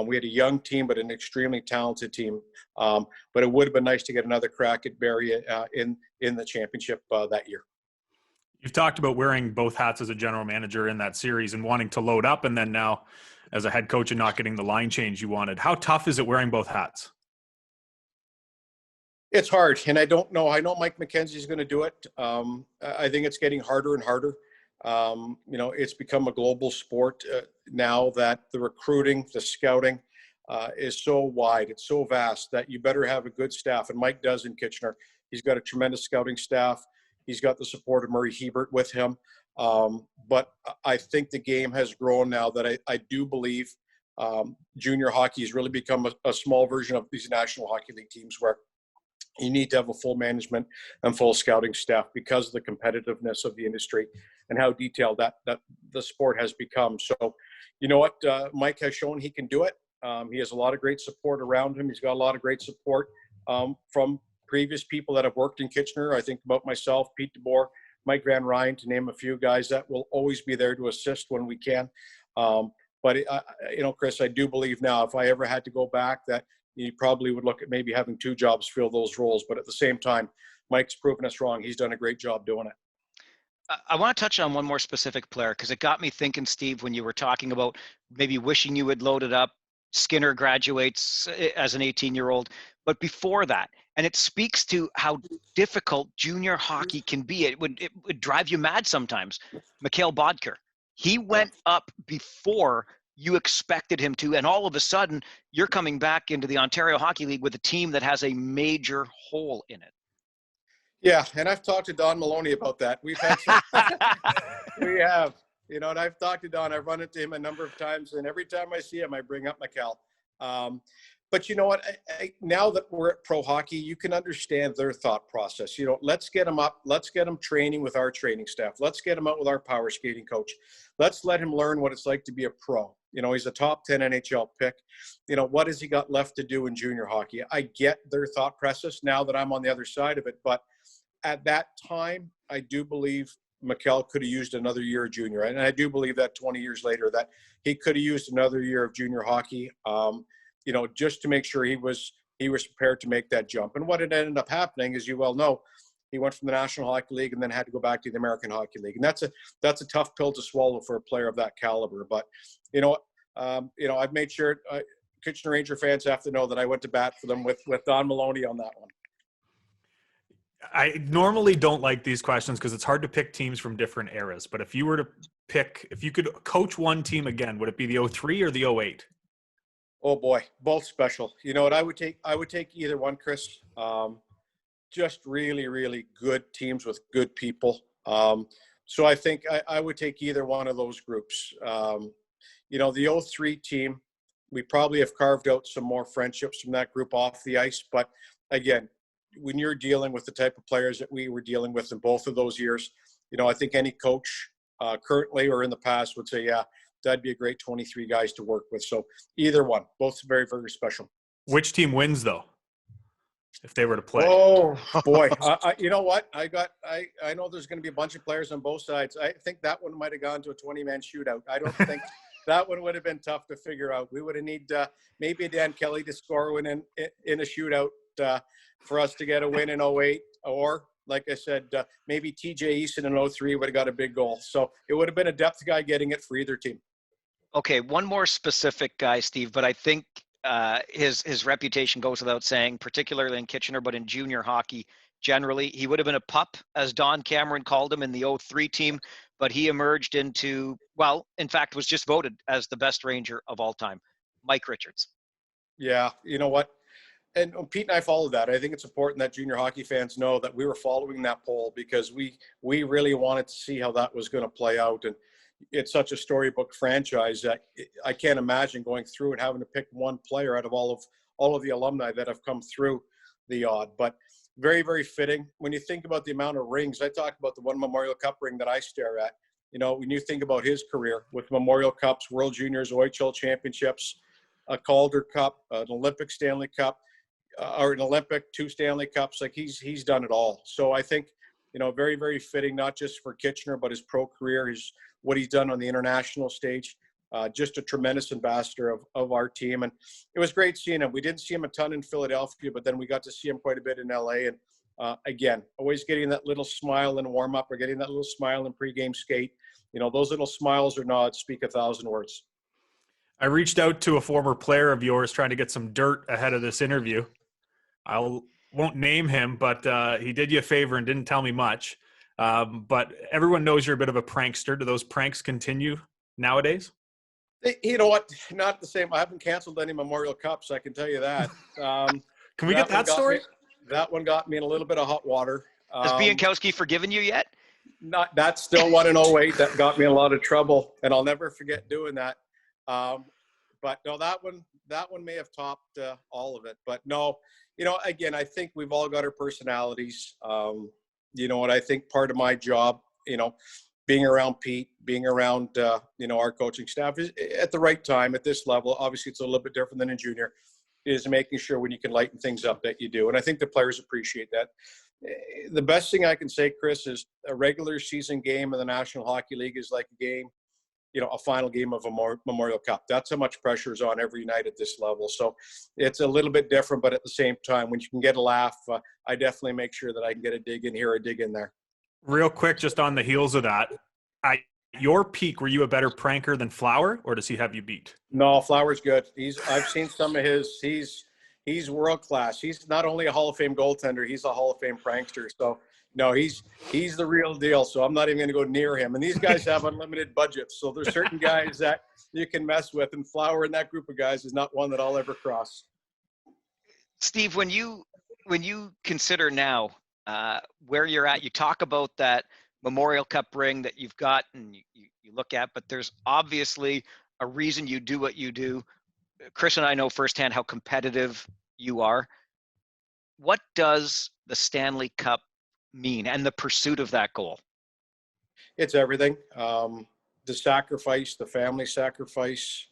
We had a young team, but an extremely talented team. But it would have been nice to get another crack at Barrie in the championship that year. You've talked about wearing both hats as a general manager in that series and wanting to load up, and then now as a head coach and not getting the line change you wanted. How tough is it wearing both hats? It's hard, and I don't know. I know Mike McKenzie's going to do it. I think it's getting harder and harder. It's become a global sport now that the recruiting, the scouting is so wide. It's so vast that you better have a good staff, and Mike does in Kitchener. He's got a tremendous scouting staff. He's got the support of Murray Hebert with him. But I think the game has grown now that I do believe junior hockey has really become a small version of these National Hockey League teams where you need to have a full management and full scouting staff because of the competitiveness of the industry and how detailed that the sport has become. So, you know what? Mike has shown he can do it. He has a lot of great support around him. He's got a lot of great support from previous people that have worked in Kitchener. I think about myself, Pete DeBoer, Mike Van Ryn, to name a few guys that will always be there to assist when we can. But Chris, I do believe now if I ever had to go back that you probably would look at maybe having two jobs fill those roles. But at the same time, Mike's proven us wrong. He's done a great job doing it. I want to touch on one more specific player because it got me thinking, Steve, when you were talking about maybe wishing you had loaded up. Skinner graduates as an 18-year-old. But before that, and it speaks to how difficult junior hockey can be. It would drive you mad sometimes. Mikhail Bodker, he went up before you expected him to, and all of a sudden you're coming back into the Ontario Hockey League with a team that has a major hole in it. Yeah, and I've talked to Don Maloney about that. We have, and I've talked to Don. I've run into him a number of times, and every time I see him, I bring up Mikhail. But you know what? Now that we're at pro hockey, you can understand their thought process. Let's get them up. Let's get them training with our training staff. Let's get them out with our power skating coach. Let's let him learn what it's like to be a pro. He's a top 10 NHL pick. What has he got left to do in junior hockey? I get their thought process now that I'm on the other side of it. But at that time, I do believe Mikhail could have used another year of junior. And I do believe that 20 years later that he could have used another year of junior hockey. Just to make sure he was prepared to make that jump. And what had ended up happening, as you well know, he went from the National Hockey League and then had to go back to the American Hockey League. And that's a tough pill to swallow for a player of that caliber. But, I've made sure Kitchener Ranger fans have to know that I went to bat for them with Don Maloney on that one. I normally don't like these questions because it's hard to pick teams from different eras. But if you could coach one team again, would it be the 03 or the 08? Oh boy, both special. You know what? I would take either one, Chris. Just really, really good teams with good people. So I think I would take either one of those groups. The 03 team, we probably have carved out some more friendships from that group off the ice. But again, when you're dealing with the type of players that we were dealing with in both of those years, I think any coach currently or in the past would say, yeah, that'd be a great 23 guys to work with. So either one, both very, very special. Which team wins, though, if they were to play? Oh, boy. You know what? I know there's going to be a bunch of players on both sides. I think that one might have gone to a 20-man shootout. I don't think that one would have been tough to figure out. We would have need maybe Dan Kelly to score one in a shootout for us to get a win in 08. Or, like I said, maybe TJ Easton in 03 would have got a big goal. So it would have been a depth guy getting it for either team. Okay, one more specific guy, Steve, but I think his reputation goes without saying, particularly in Kitchener, but in junior hockey generally. He would have been a pup, as Don Cameron called him in the 03 team, but he emerged into, well, in fact, was just voted as the best Ranger of all time, Mike Richards. Yeah, you know what? And Pete and I followed that. I think it's important that junior hockey fans know that we were following that poll because we really wanted to see how that was going to play out. And it's such a storybook franchise that I can't imagine going through and having to pick one player out of all of the alumni that have come through the odd. But very, very fitting. When you think about the amount of rings, I talked about the one Memorial Cup ring that I stare at. When you think about his career with Memorial Cups, World Juniors, OHL Championships, a Calder Cup, an Olympic Stanley Cup, or an Olympic, 2 Stanley Cups, like he's done it all. So I think, very, very fitting, not just for Kitchener, but his pro career, what he's done on the international stage. Just a tremendous ambassador of our team. And it was great seeing him. We didn't see him a ton in Philadelphia, but then we got to see him quite a bit in LA. And again, always getting that little smile in warm up or getting that little smile in pregame skate. Those little smiles or nods speak 1,000 words. I reached out to a former player of yours trying to get some dirt ahead of this interview. I won't name him, but he did you a favor and didn't tell me much. But everyone knows you're a bit of a prankster. Do those pranks continue nowadays? You know what? Not the same. I haven't canceled any Memorial Cups, I can tell you that. Can we get that story? That one got me in a little bit of hot water. Has Biankowski forgiven you yet? That's still one in 08 that got me in a lot of trouble, and I'll never forget doing that. But no, that one may have topped all of it. But no, again, I think we've all got our personalities. And I think part of my job, being around Pete, being around, our coaching staff is at the right time at this level. Obviously, it's a little bit different than in junior, is making sure when you can lighten things up that you do. And I think the players appreciate that. The best thing I can say, Chris, is a regular season game in the National Hockey League is like a game, a final game of a Memorial Cup. That's how much pressure is on every night at this level. So it's a little bit different, but at the same time, when you can get a laugh, I definitely make sure that I can get a dig in here, a dig in there. Real quick, just on the heels of that, at your peak, were you a better pranker than Flower, or does he have you beat? No, Flower's good. I've seen some of his. He's world class. He's not only a Hall of Fame goaltender, he's a Hall of Fame prankster. So no, he's the real deal. So I'm not even going to go near him. And these guys have unlimited budgets. So there's certain guys that you can mess with, and Flower in that group of guys is not one that I'll ever cross. Steve, when you consider now where you're at, you talk about that Memorial Cup ring that you've got and you look at, but there's obviously a reason you do what you do. Chris and I know firsthand how competitive you are. What does the Stanley Cup mean and the pursuit of that goal? It's everything. The sacrifice, the family sacrifice,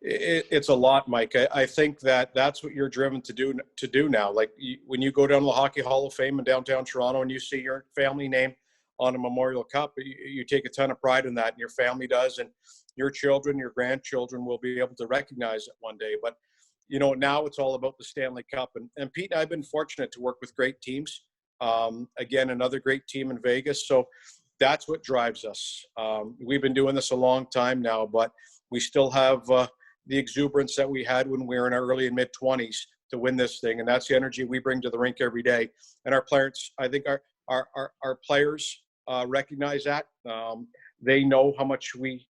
it's a lot, Mike. I think that's what you're driven to do now. Like when you go down to the Hockey Hall of Fame in downtown Toronto and you see your family name on a Memorial Cup, you take a ton of pride in that, and your family does, and your children, your grandchildren will be able to recognize it one day. But now it's all about the Stanley Cup, and Pete and I have been fortunate to work with great teams. Again, another great team in Vegas. So that's what drives us. We've been doing this a long time now, but we still have the exuberance that we had when we were in our early and mid 20s to win this thing. And that's the energy we bring to the rink every day. And our players, I think our players recognize that. They know how much we,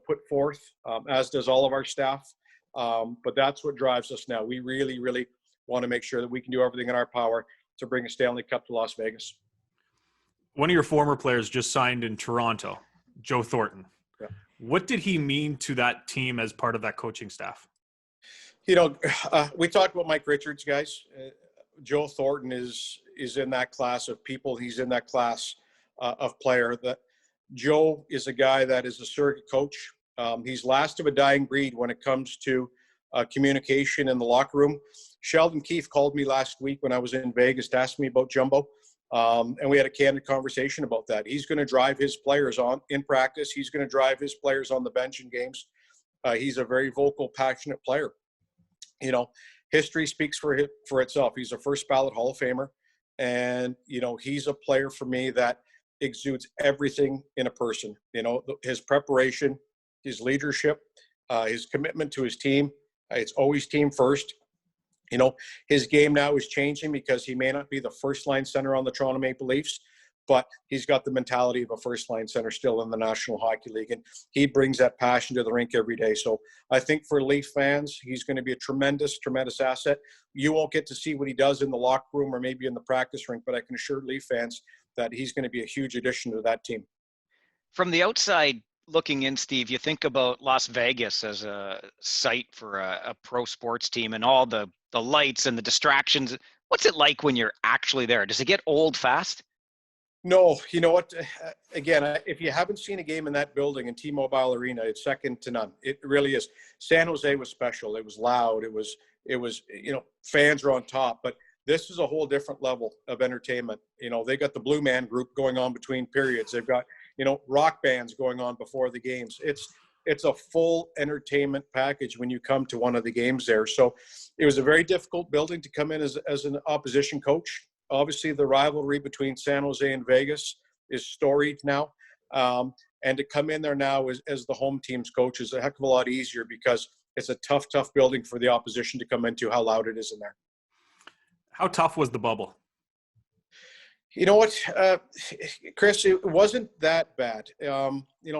put forth, as does all of our staff. But that's what drives us now. We really, really want to make sure that we can do everything in our power to bring a Stanley Cup to Las Vegas. One of your former players just signed in Toronto, Joe Thornton. Yeah. What did he mean to that team as part of that coaching staff? We talked about Mike Richards, guys. Joe Thornton is in that class of people. He's in that class of player. That Joe is a guy that is a surrogate coach. He's last of a dying breed when it comes to communication in the locker room. Sheldon Keefe called me last week when I was in Vegas to ask me about Jumbo. And we had a candid conversation about that. He's going to drive his players on in practice. He's going to drive his players on the bench in games. He's a very vocal, passionate player. History speaks for itself. He's a first ballot Hall of Famer. And, he's a player for me that exudes everything in a person. His preparation, his leadership, his commitment to his team. It's always team first. His game now is changing because he may not be the first line center on the Toronto Maple Leafs, but he's got the mentality of a first line center still in the National Hockey League. And he brings that passion to the rink every day. So I think for Leaf fans, he's going to be a tremendous, tremendous asset. You won't get to see what he does in the locker room or maybe in the practice rink, but I can assure Leaf fans that he's going to be a huge addition to that team. From the outside looking in, Steve, you think about Las Vegas as a site for a pro sports team and all the lights and the distractions. What's it like when you're actually there? Does it get old fast? No, you know what? Again, if you haven't seen a game in that building in T-Mobile Arena, it's second to none. It really is. San Jose was special. It was loud. It was. Fans are on top. But this is a whole different level of entertainment. They got the Blue Man Group going on between periods. They've got rock bands going on before the games. It's a full entertainment package when you come to one of the games there. So it was a very difficult building to come in as an opposition coach. Obviously, the rivalry between San Jose and Vegas is storied now. And to come in there now as the home team's coach is a heck of a lot easier because it's a tough building for the opposition to come into, how loud it is in there. How tough was the bubble? You know what, Chris, it wasn't that bad.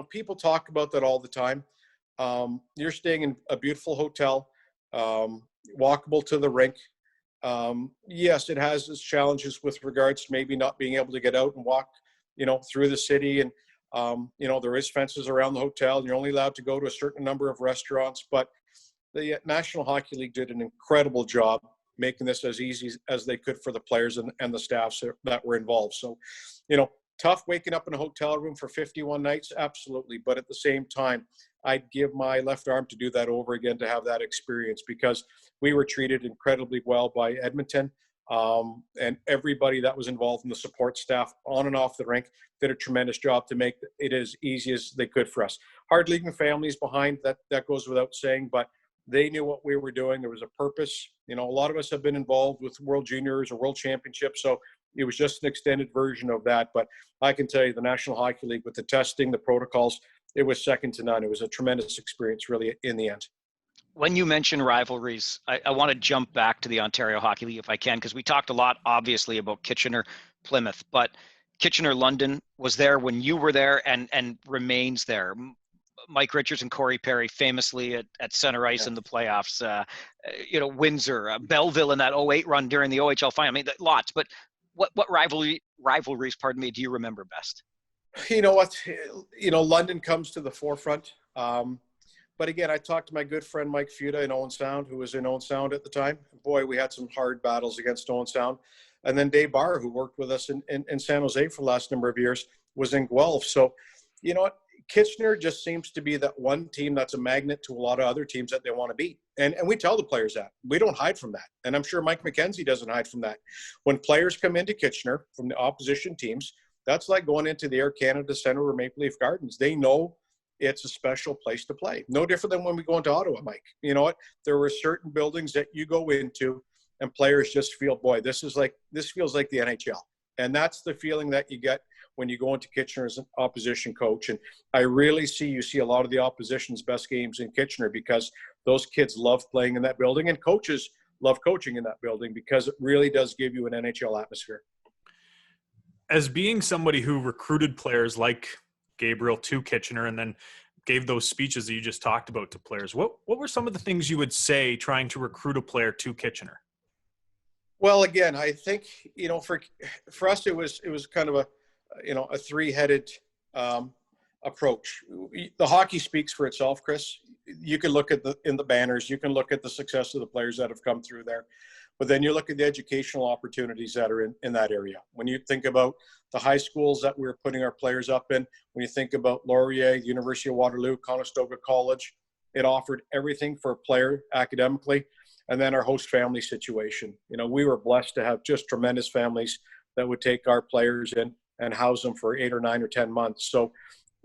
People talk about that all the time. You're staying in a beautiful hotel, walkable to the rink. Yes, it has its challenges with regards to maybe not being able to get out and walk, through the city. And, there is fences around the hotel. And you're only allowed to go to a certain number of restaurants. But the National Hockey League did an incredible job making this as easy as they could for the players and the staffs that were involved. So, tough waking up in a hotel room for 51 nights, absolutely. But at the same time, I'd give my left arm to do that over again to have that experience because we were treated incredibly well by Edmonton. And everybody that was involved in the support staff on and off the rink did a tremendous job to make it as easy as they could for us. Hard leaving families behind, that goes without saying, but they knew what we were doing. There was a purpose. A lot of us have been involved with World Juniors or World Championships, so it was just an extended version of that. But I can tell you the National Hockey League with the testing, the protocols, it was second to none. It was a tremendous experience, really, in the end. When you mention rivalries, I want to jump back to the Ontario Hockey League if I can, because we talked a lot, obviously, about Kitchener-Plymouth, but Kitchener-London was there when you were there and remains there. Mike Richards and Corey Perry famously at center ice in the playoffs. Windsor, Belleville in that 08 run during the OHL final. I mean, lots. But what rivalries, do you remember best? You know what? London comes to the forefront. But again, I talked to my good friend Mike Fuda in Owen Sound, who was in Owen Sound at the time. Boy, we had some hard battles against Owen Sound. And then Dave Barr, who worked with us in San Jose for the last number of years, was in Guelph. So, you know what? Kitchener just seems to be that one team that's a magnet to a lot of other teams that they want to beat. And we tell the players that. We don't hide from that. And I'm sure Mike McKenzie doesn't hide from that. When players come into Kitchener from the opposition teams, that's like going into the Air Canada Centre or Maple Leaf Gardens. They know it's a special place to play. No different than when we go into Ottawa, Mike. You know what? There were certain buildings that you go into and players just feel, boy, this feels like the NHL. And that's the feeling that you get when you go into Kitchener as an opposition coach. And I really see a lot of the opposition's best games in Kitchener because those kids love playing in that building and coaches love coaching in that building because it really does give you an NHL atmosphere. As being somebody who recruited players like Gabriel to Kitchener and then gave those speeches that you just talked about to players, what were some of the things you would say trying to recruit a player to Kitchener? Well, again, I think, for us, it was kind of a three-headed approach. The hockey speaks for itself, Chris. You can look at in the banners, you can look at the success of the players that have come through there, but then you look at the educational opportunities that are in that area. When you think about the high schools that we're putting our players up in, when you think about Laurier, the University of Waterloo, Conestoga College, it offered everything for a player academically. And then our host family situation. We were blessed to have just tremendous families that would take our players in and house them for 8 or 9 or 10 months. So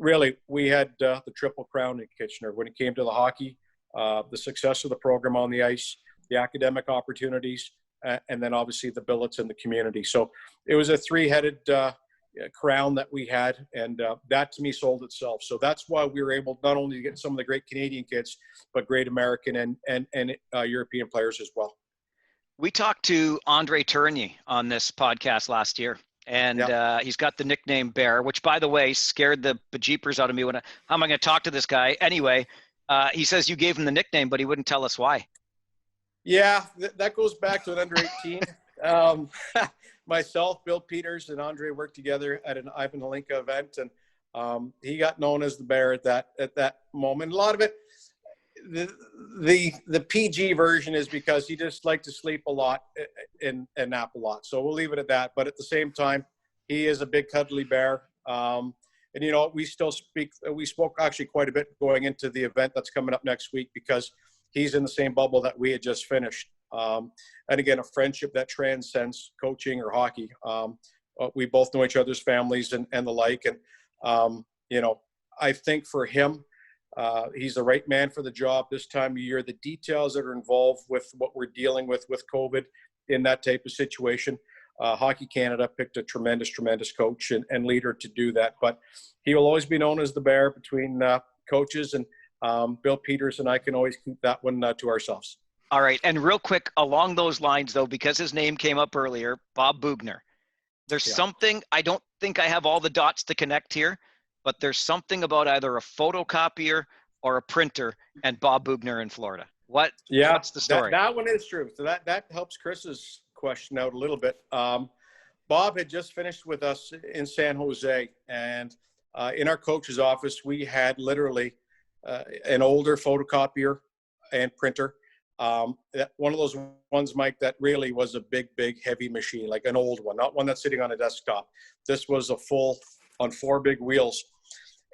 really, we had the triple crown in Kitchener when it came to the hockey, the success of the program on the ice, the academic opportunities, and then obviously the billets in the community. So it was a three-headed crown that we had, and that to me sold itself. So that's why we were able not only to get some of the great Canadian kids, but great American and European players as well. We talked to Andre Tourigny on this podcast last year, and he's got the nickname Bear, which, by the way, scared the bejeepers out of me. How am I going to talk to this guy? Anyway, he says you gave him the nickname, but he wouldn't tell us why. Yeah, that goes back to an under 18. Myself, Bill Peters, and Andre worked together at an Ivan Halinka event, and he got known as the Bear at that moment. A lot of it, the PG version is because he just liked to sleep a lot and nap a lot. So we'll leave it at that. But at the same time, he is a big cuddly bear. And we spoke actually quite a bit going into the event that's coming up next week, because he's in the same bubble that we had just finished. And again, a friendship that transcends coaching or hockey. We both know each other's families and the like. And, I think for him, he's the right man for the job this time of year. The details that are involved with what we're dealing with COVID in that type of situation. Hockey Canada picked a tremendous coach and leader to do that. But he will always be known as the Bear between coaches, and Bill Peters and I can always keep that one to ourselves. All right. And real quick, along those lines, though, because his name came up earlier, Bob Boughner. There's something, I don't think I have all the dots to connect here, but there's something about either a photocopier or a printer and Bob Boughner in Florida. What's the story? That one is true. So that helps Chris's question out a little bit. Bob had just finished with us in San Jose, and in our coach's office, we had literally an older photocopier and printer. One of those ones, Mike, that really was a big, heavy machine, like an old one, not one that's sitting on a desktop. This was a full on 4 big wheels.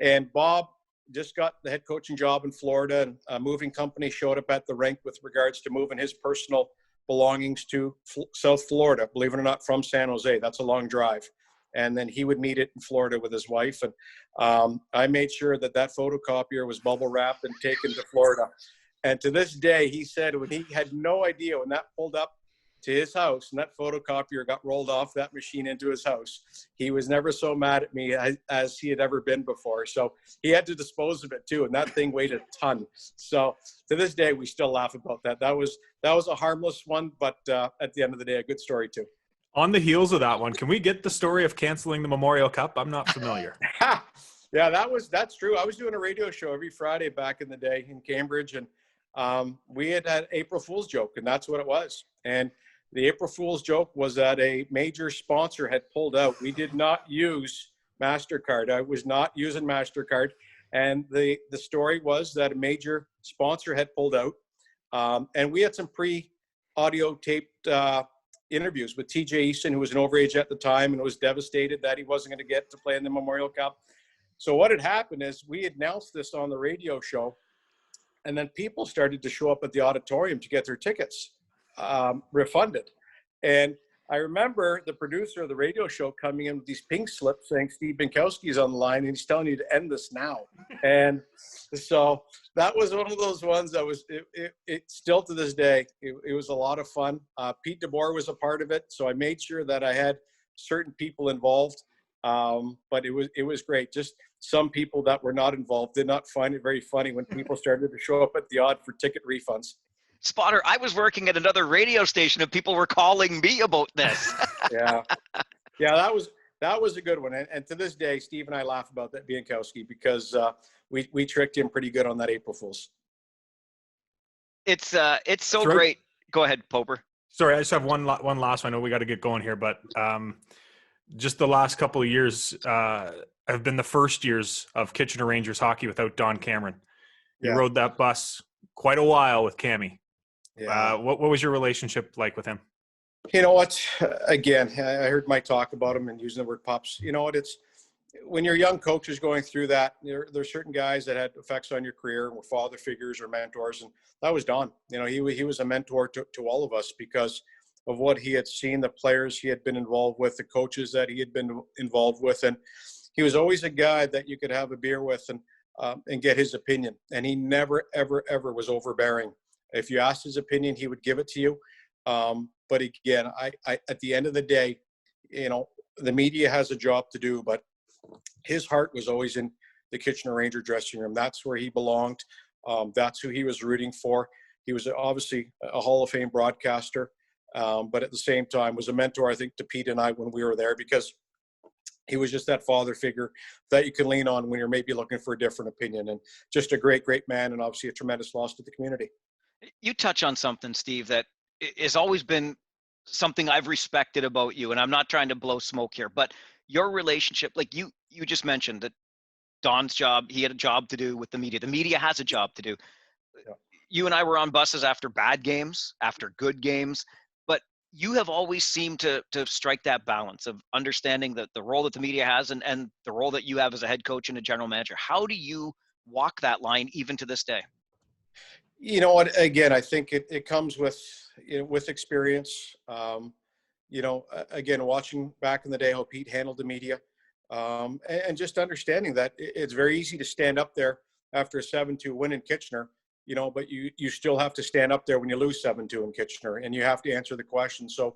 And Bob just got the head coaching job in Florida, and a moving company showed up at the rink with regards to moving his personal belongings to South Florida, believe it or not, from San Jose. That's a long drive. And then he would meet it in Florida with his wife. And I made sure that photocopier was bubble wrapped and taken to Florida. And to this day, he said when he had no idea when that pulled up to his house and that photocopier got rolled off that machine into his house, he was never so mad at me as he had ever been before. So he had to dispose of it too. And that thing weighed a ton. So to this day, we still laugh about that. That was a harmless one, but at the end of the day, a good story too. On the heels of that one, can we get the story of canceling the Memorial Cup? I'm not familiar. Yeah, that's true. I was doing a radio show every Friday back in the day in Cambridge, and we had April Fool's joke, and that's what it was. And the April Fool's joke was that a major sponsor had pulled out. We did not use MasterCard. I was not using MasterCard. And the story was that a major sponsor had pulled out. And we had some pre-audio taped interviews with TJ Easton, who was an overage at the time and was devastated that he wasn't going to get to play in the Memorial Cup. So what had happened is we announced this on the radio show, and then people started to show up at the auditorium to get their tickets refunded. And I remember the producer of the radio show coming in with these pink slips saying Steve Binkowski's on the line and he's telling you to end this now. And so that was one of those ones that was it still to this day. It was a lot of fun. Pete DeBoer was a part of it, so I made sure that I had certain people involved. But it was great. Just some people that were not involved did not find it very funny when people started to show up at the odd for ticket refunds. Spotter, I was working at another radio station and people were calling me about this. Yeah, that was a good one. And to this day, Steve and I laugh about that Binkowski because we tricked him pretty good on that April Fool's. It's so great. Go ahead, Poper. Sorry, I just have one last one. I know we got to get going here, but just the last couple of years have been the first years of Kitchener Rangers hockey without Don Cameron. You rode that bus quite a while with Cammy. Yeah. What was your relationship like with him? You know what? Again, I heard Mike talk about him and using the word pups. You know what? It's when you're young coaches going through that, there's certain guys that had effects on your career, were father figures or mentors, and that was Don. You know, he was a mentor to all of us because of what he had seen, the players he had been involved with, the coaches that he had been involved with, and he was always a guy that you could have a beer with and get his opinion. And he never, ever, ever was overbearing. If you asked his opinion, he would give it to you. But again, I at the end of the day, you know, the media has a job to do, but his heart was always in the Kitchener Ranger dressing room. That's where he belonged. That's who he was rooting for. He was obviously a Hall of Fame broadcaster, but at the same time was a mentor, I think, to Pete and I when we were there, because he was just that father figure that you can lean on when you're maybe looking for a different opinion. And just a great, great man, and obviously a tremendous loss to the community. You touch on something, Steve, that has always been something I've respected about you, and I'm not trying to blow smoke here, but your relationship, like you just mentioned that Don's job, he had a job to do with the media. The media has a job to do. Yeah. You and I were on buses after bad games, after good games, but you have always seemed to strike that balance of understanding that the role that the media has and the role that you have as a head coach and a general manager. How do you walk that line even to this day? You know what? Again, I think it comes with, you know, with experience. You know, again, watching back in the day how Pete handled the media, and just understanding that it's very easy to stand up there after a 7-2 win in Kitchener, you know, but you still have to stand up there when you lose 7-2 in Kitchener, and you have to answer the question. So,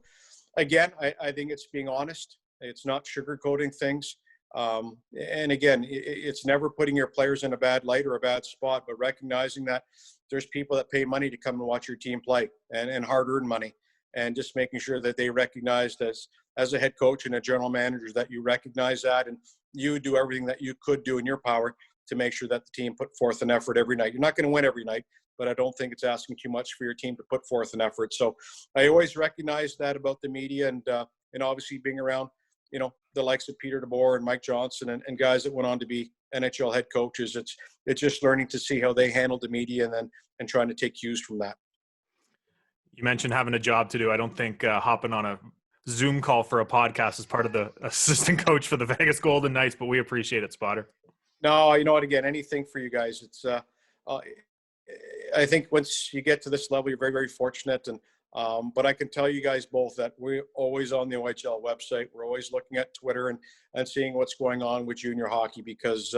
again, I think it's being honest. It's not sugarcoating things. And again, it's never putting your players in a bad light or a bad spot, but recognizing that there's people that pay money to come and watch your team play, and hard-earned money, and just making sure that they recognize this as a head coach and a general manager, that you recognize that and you do everything that you could do in your power to make sure that the team put forth an effort every night. You're not going to win every night, but I don't think it's asking too much for your team to put forth an effort. So I always recognize that about the media, and obviously being around, you know, the likes of Peter DeBoer and Mike Johnson and guys that went on to be NHL head coaches. It's just learning to see how they handle the media and trying to take cues from that. You mentioned having a job to do. I don't think hopping on a Zoom call for a podcast is part of the assistant coach for the Vegas Golden Knights, but we appreciate it, Spotter. No, you know what? Again, anything for you guys. It's I think once you get to this level, you're very, very fortunate. And but I can tell you guys both that we're always on the OHL website. We're always looking at Twitter and seeing what's going on with junior hockey, because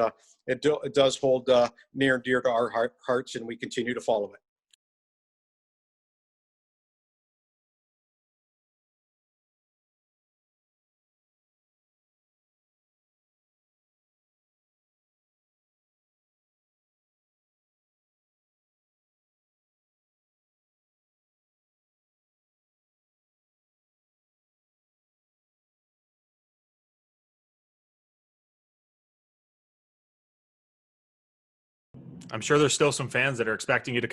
it does hold near and dear to our hearts, and we continue to follow it. I'm sure there's still some fans that are expecting you to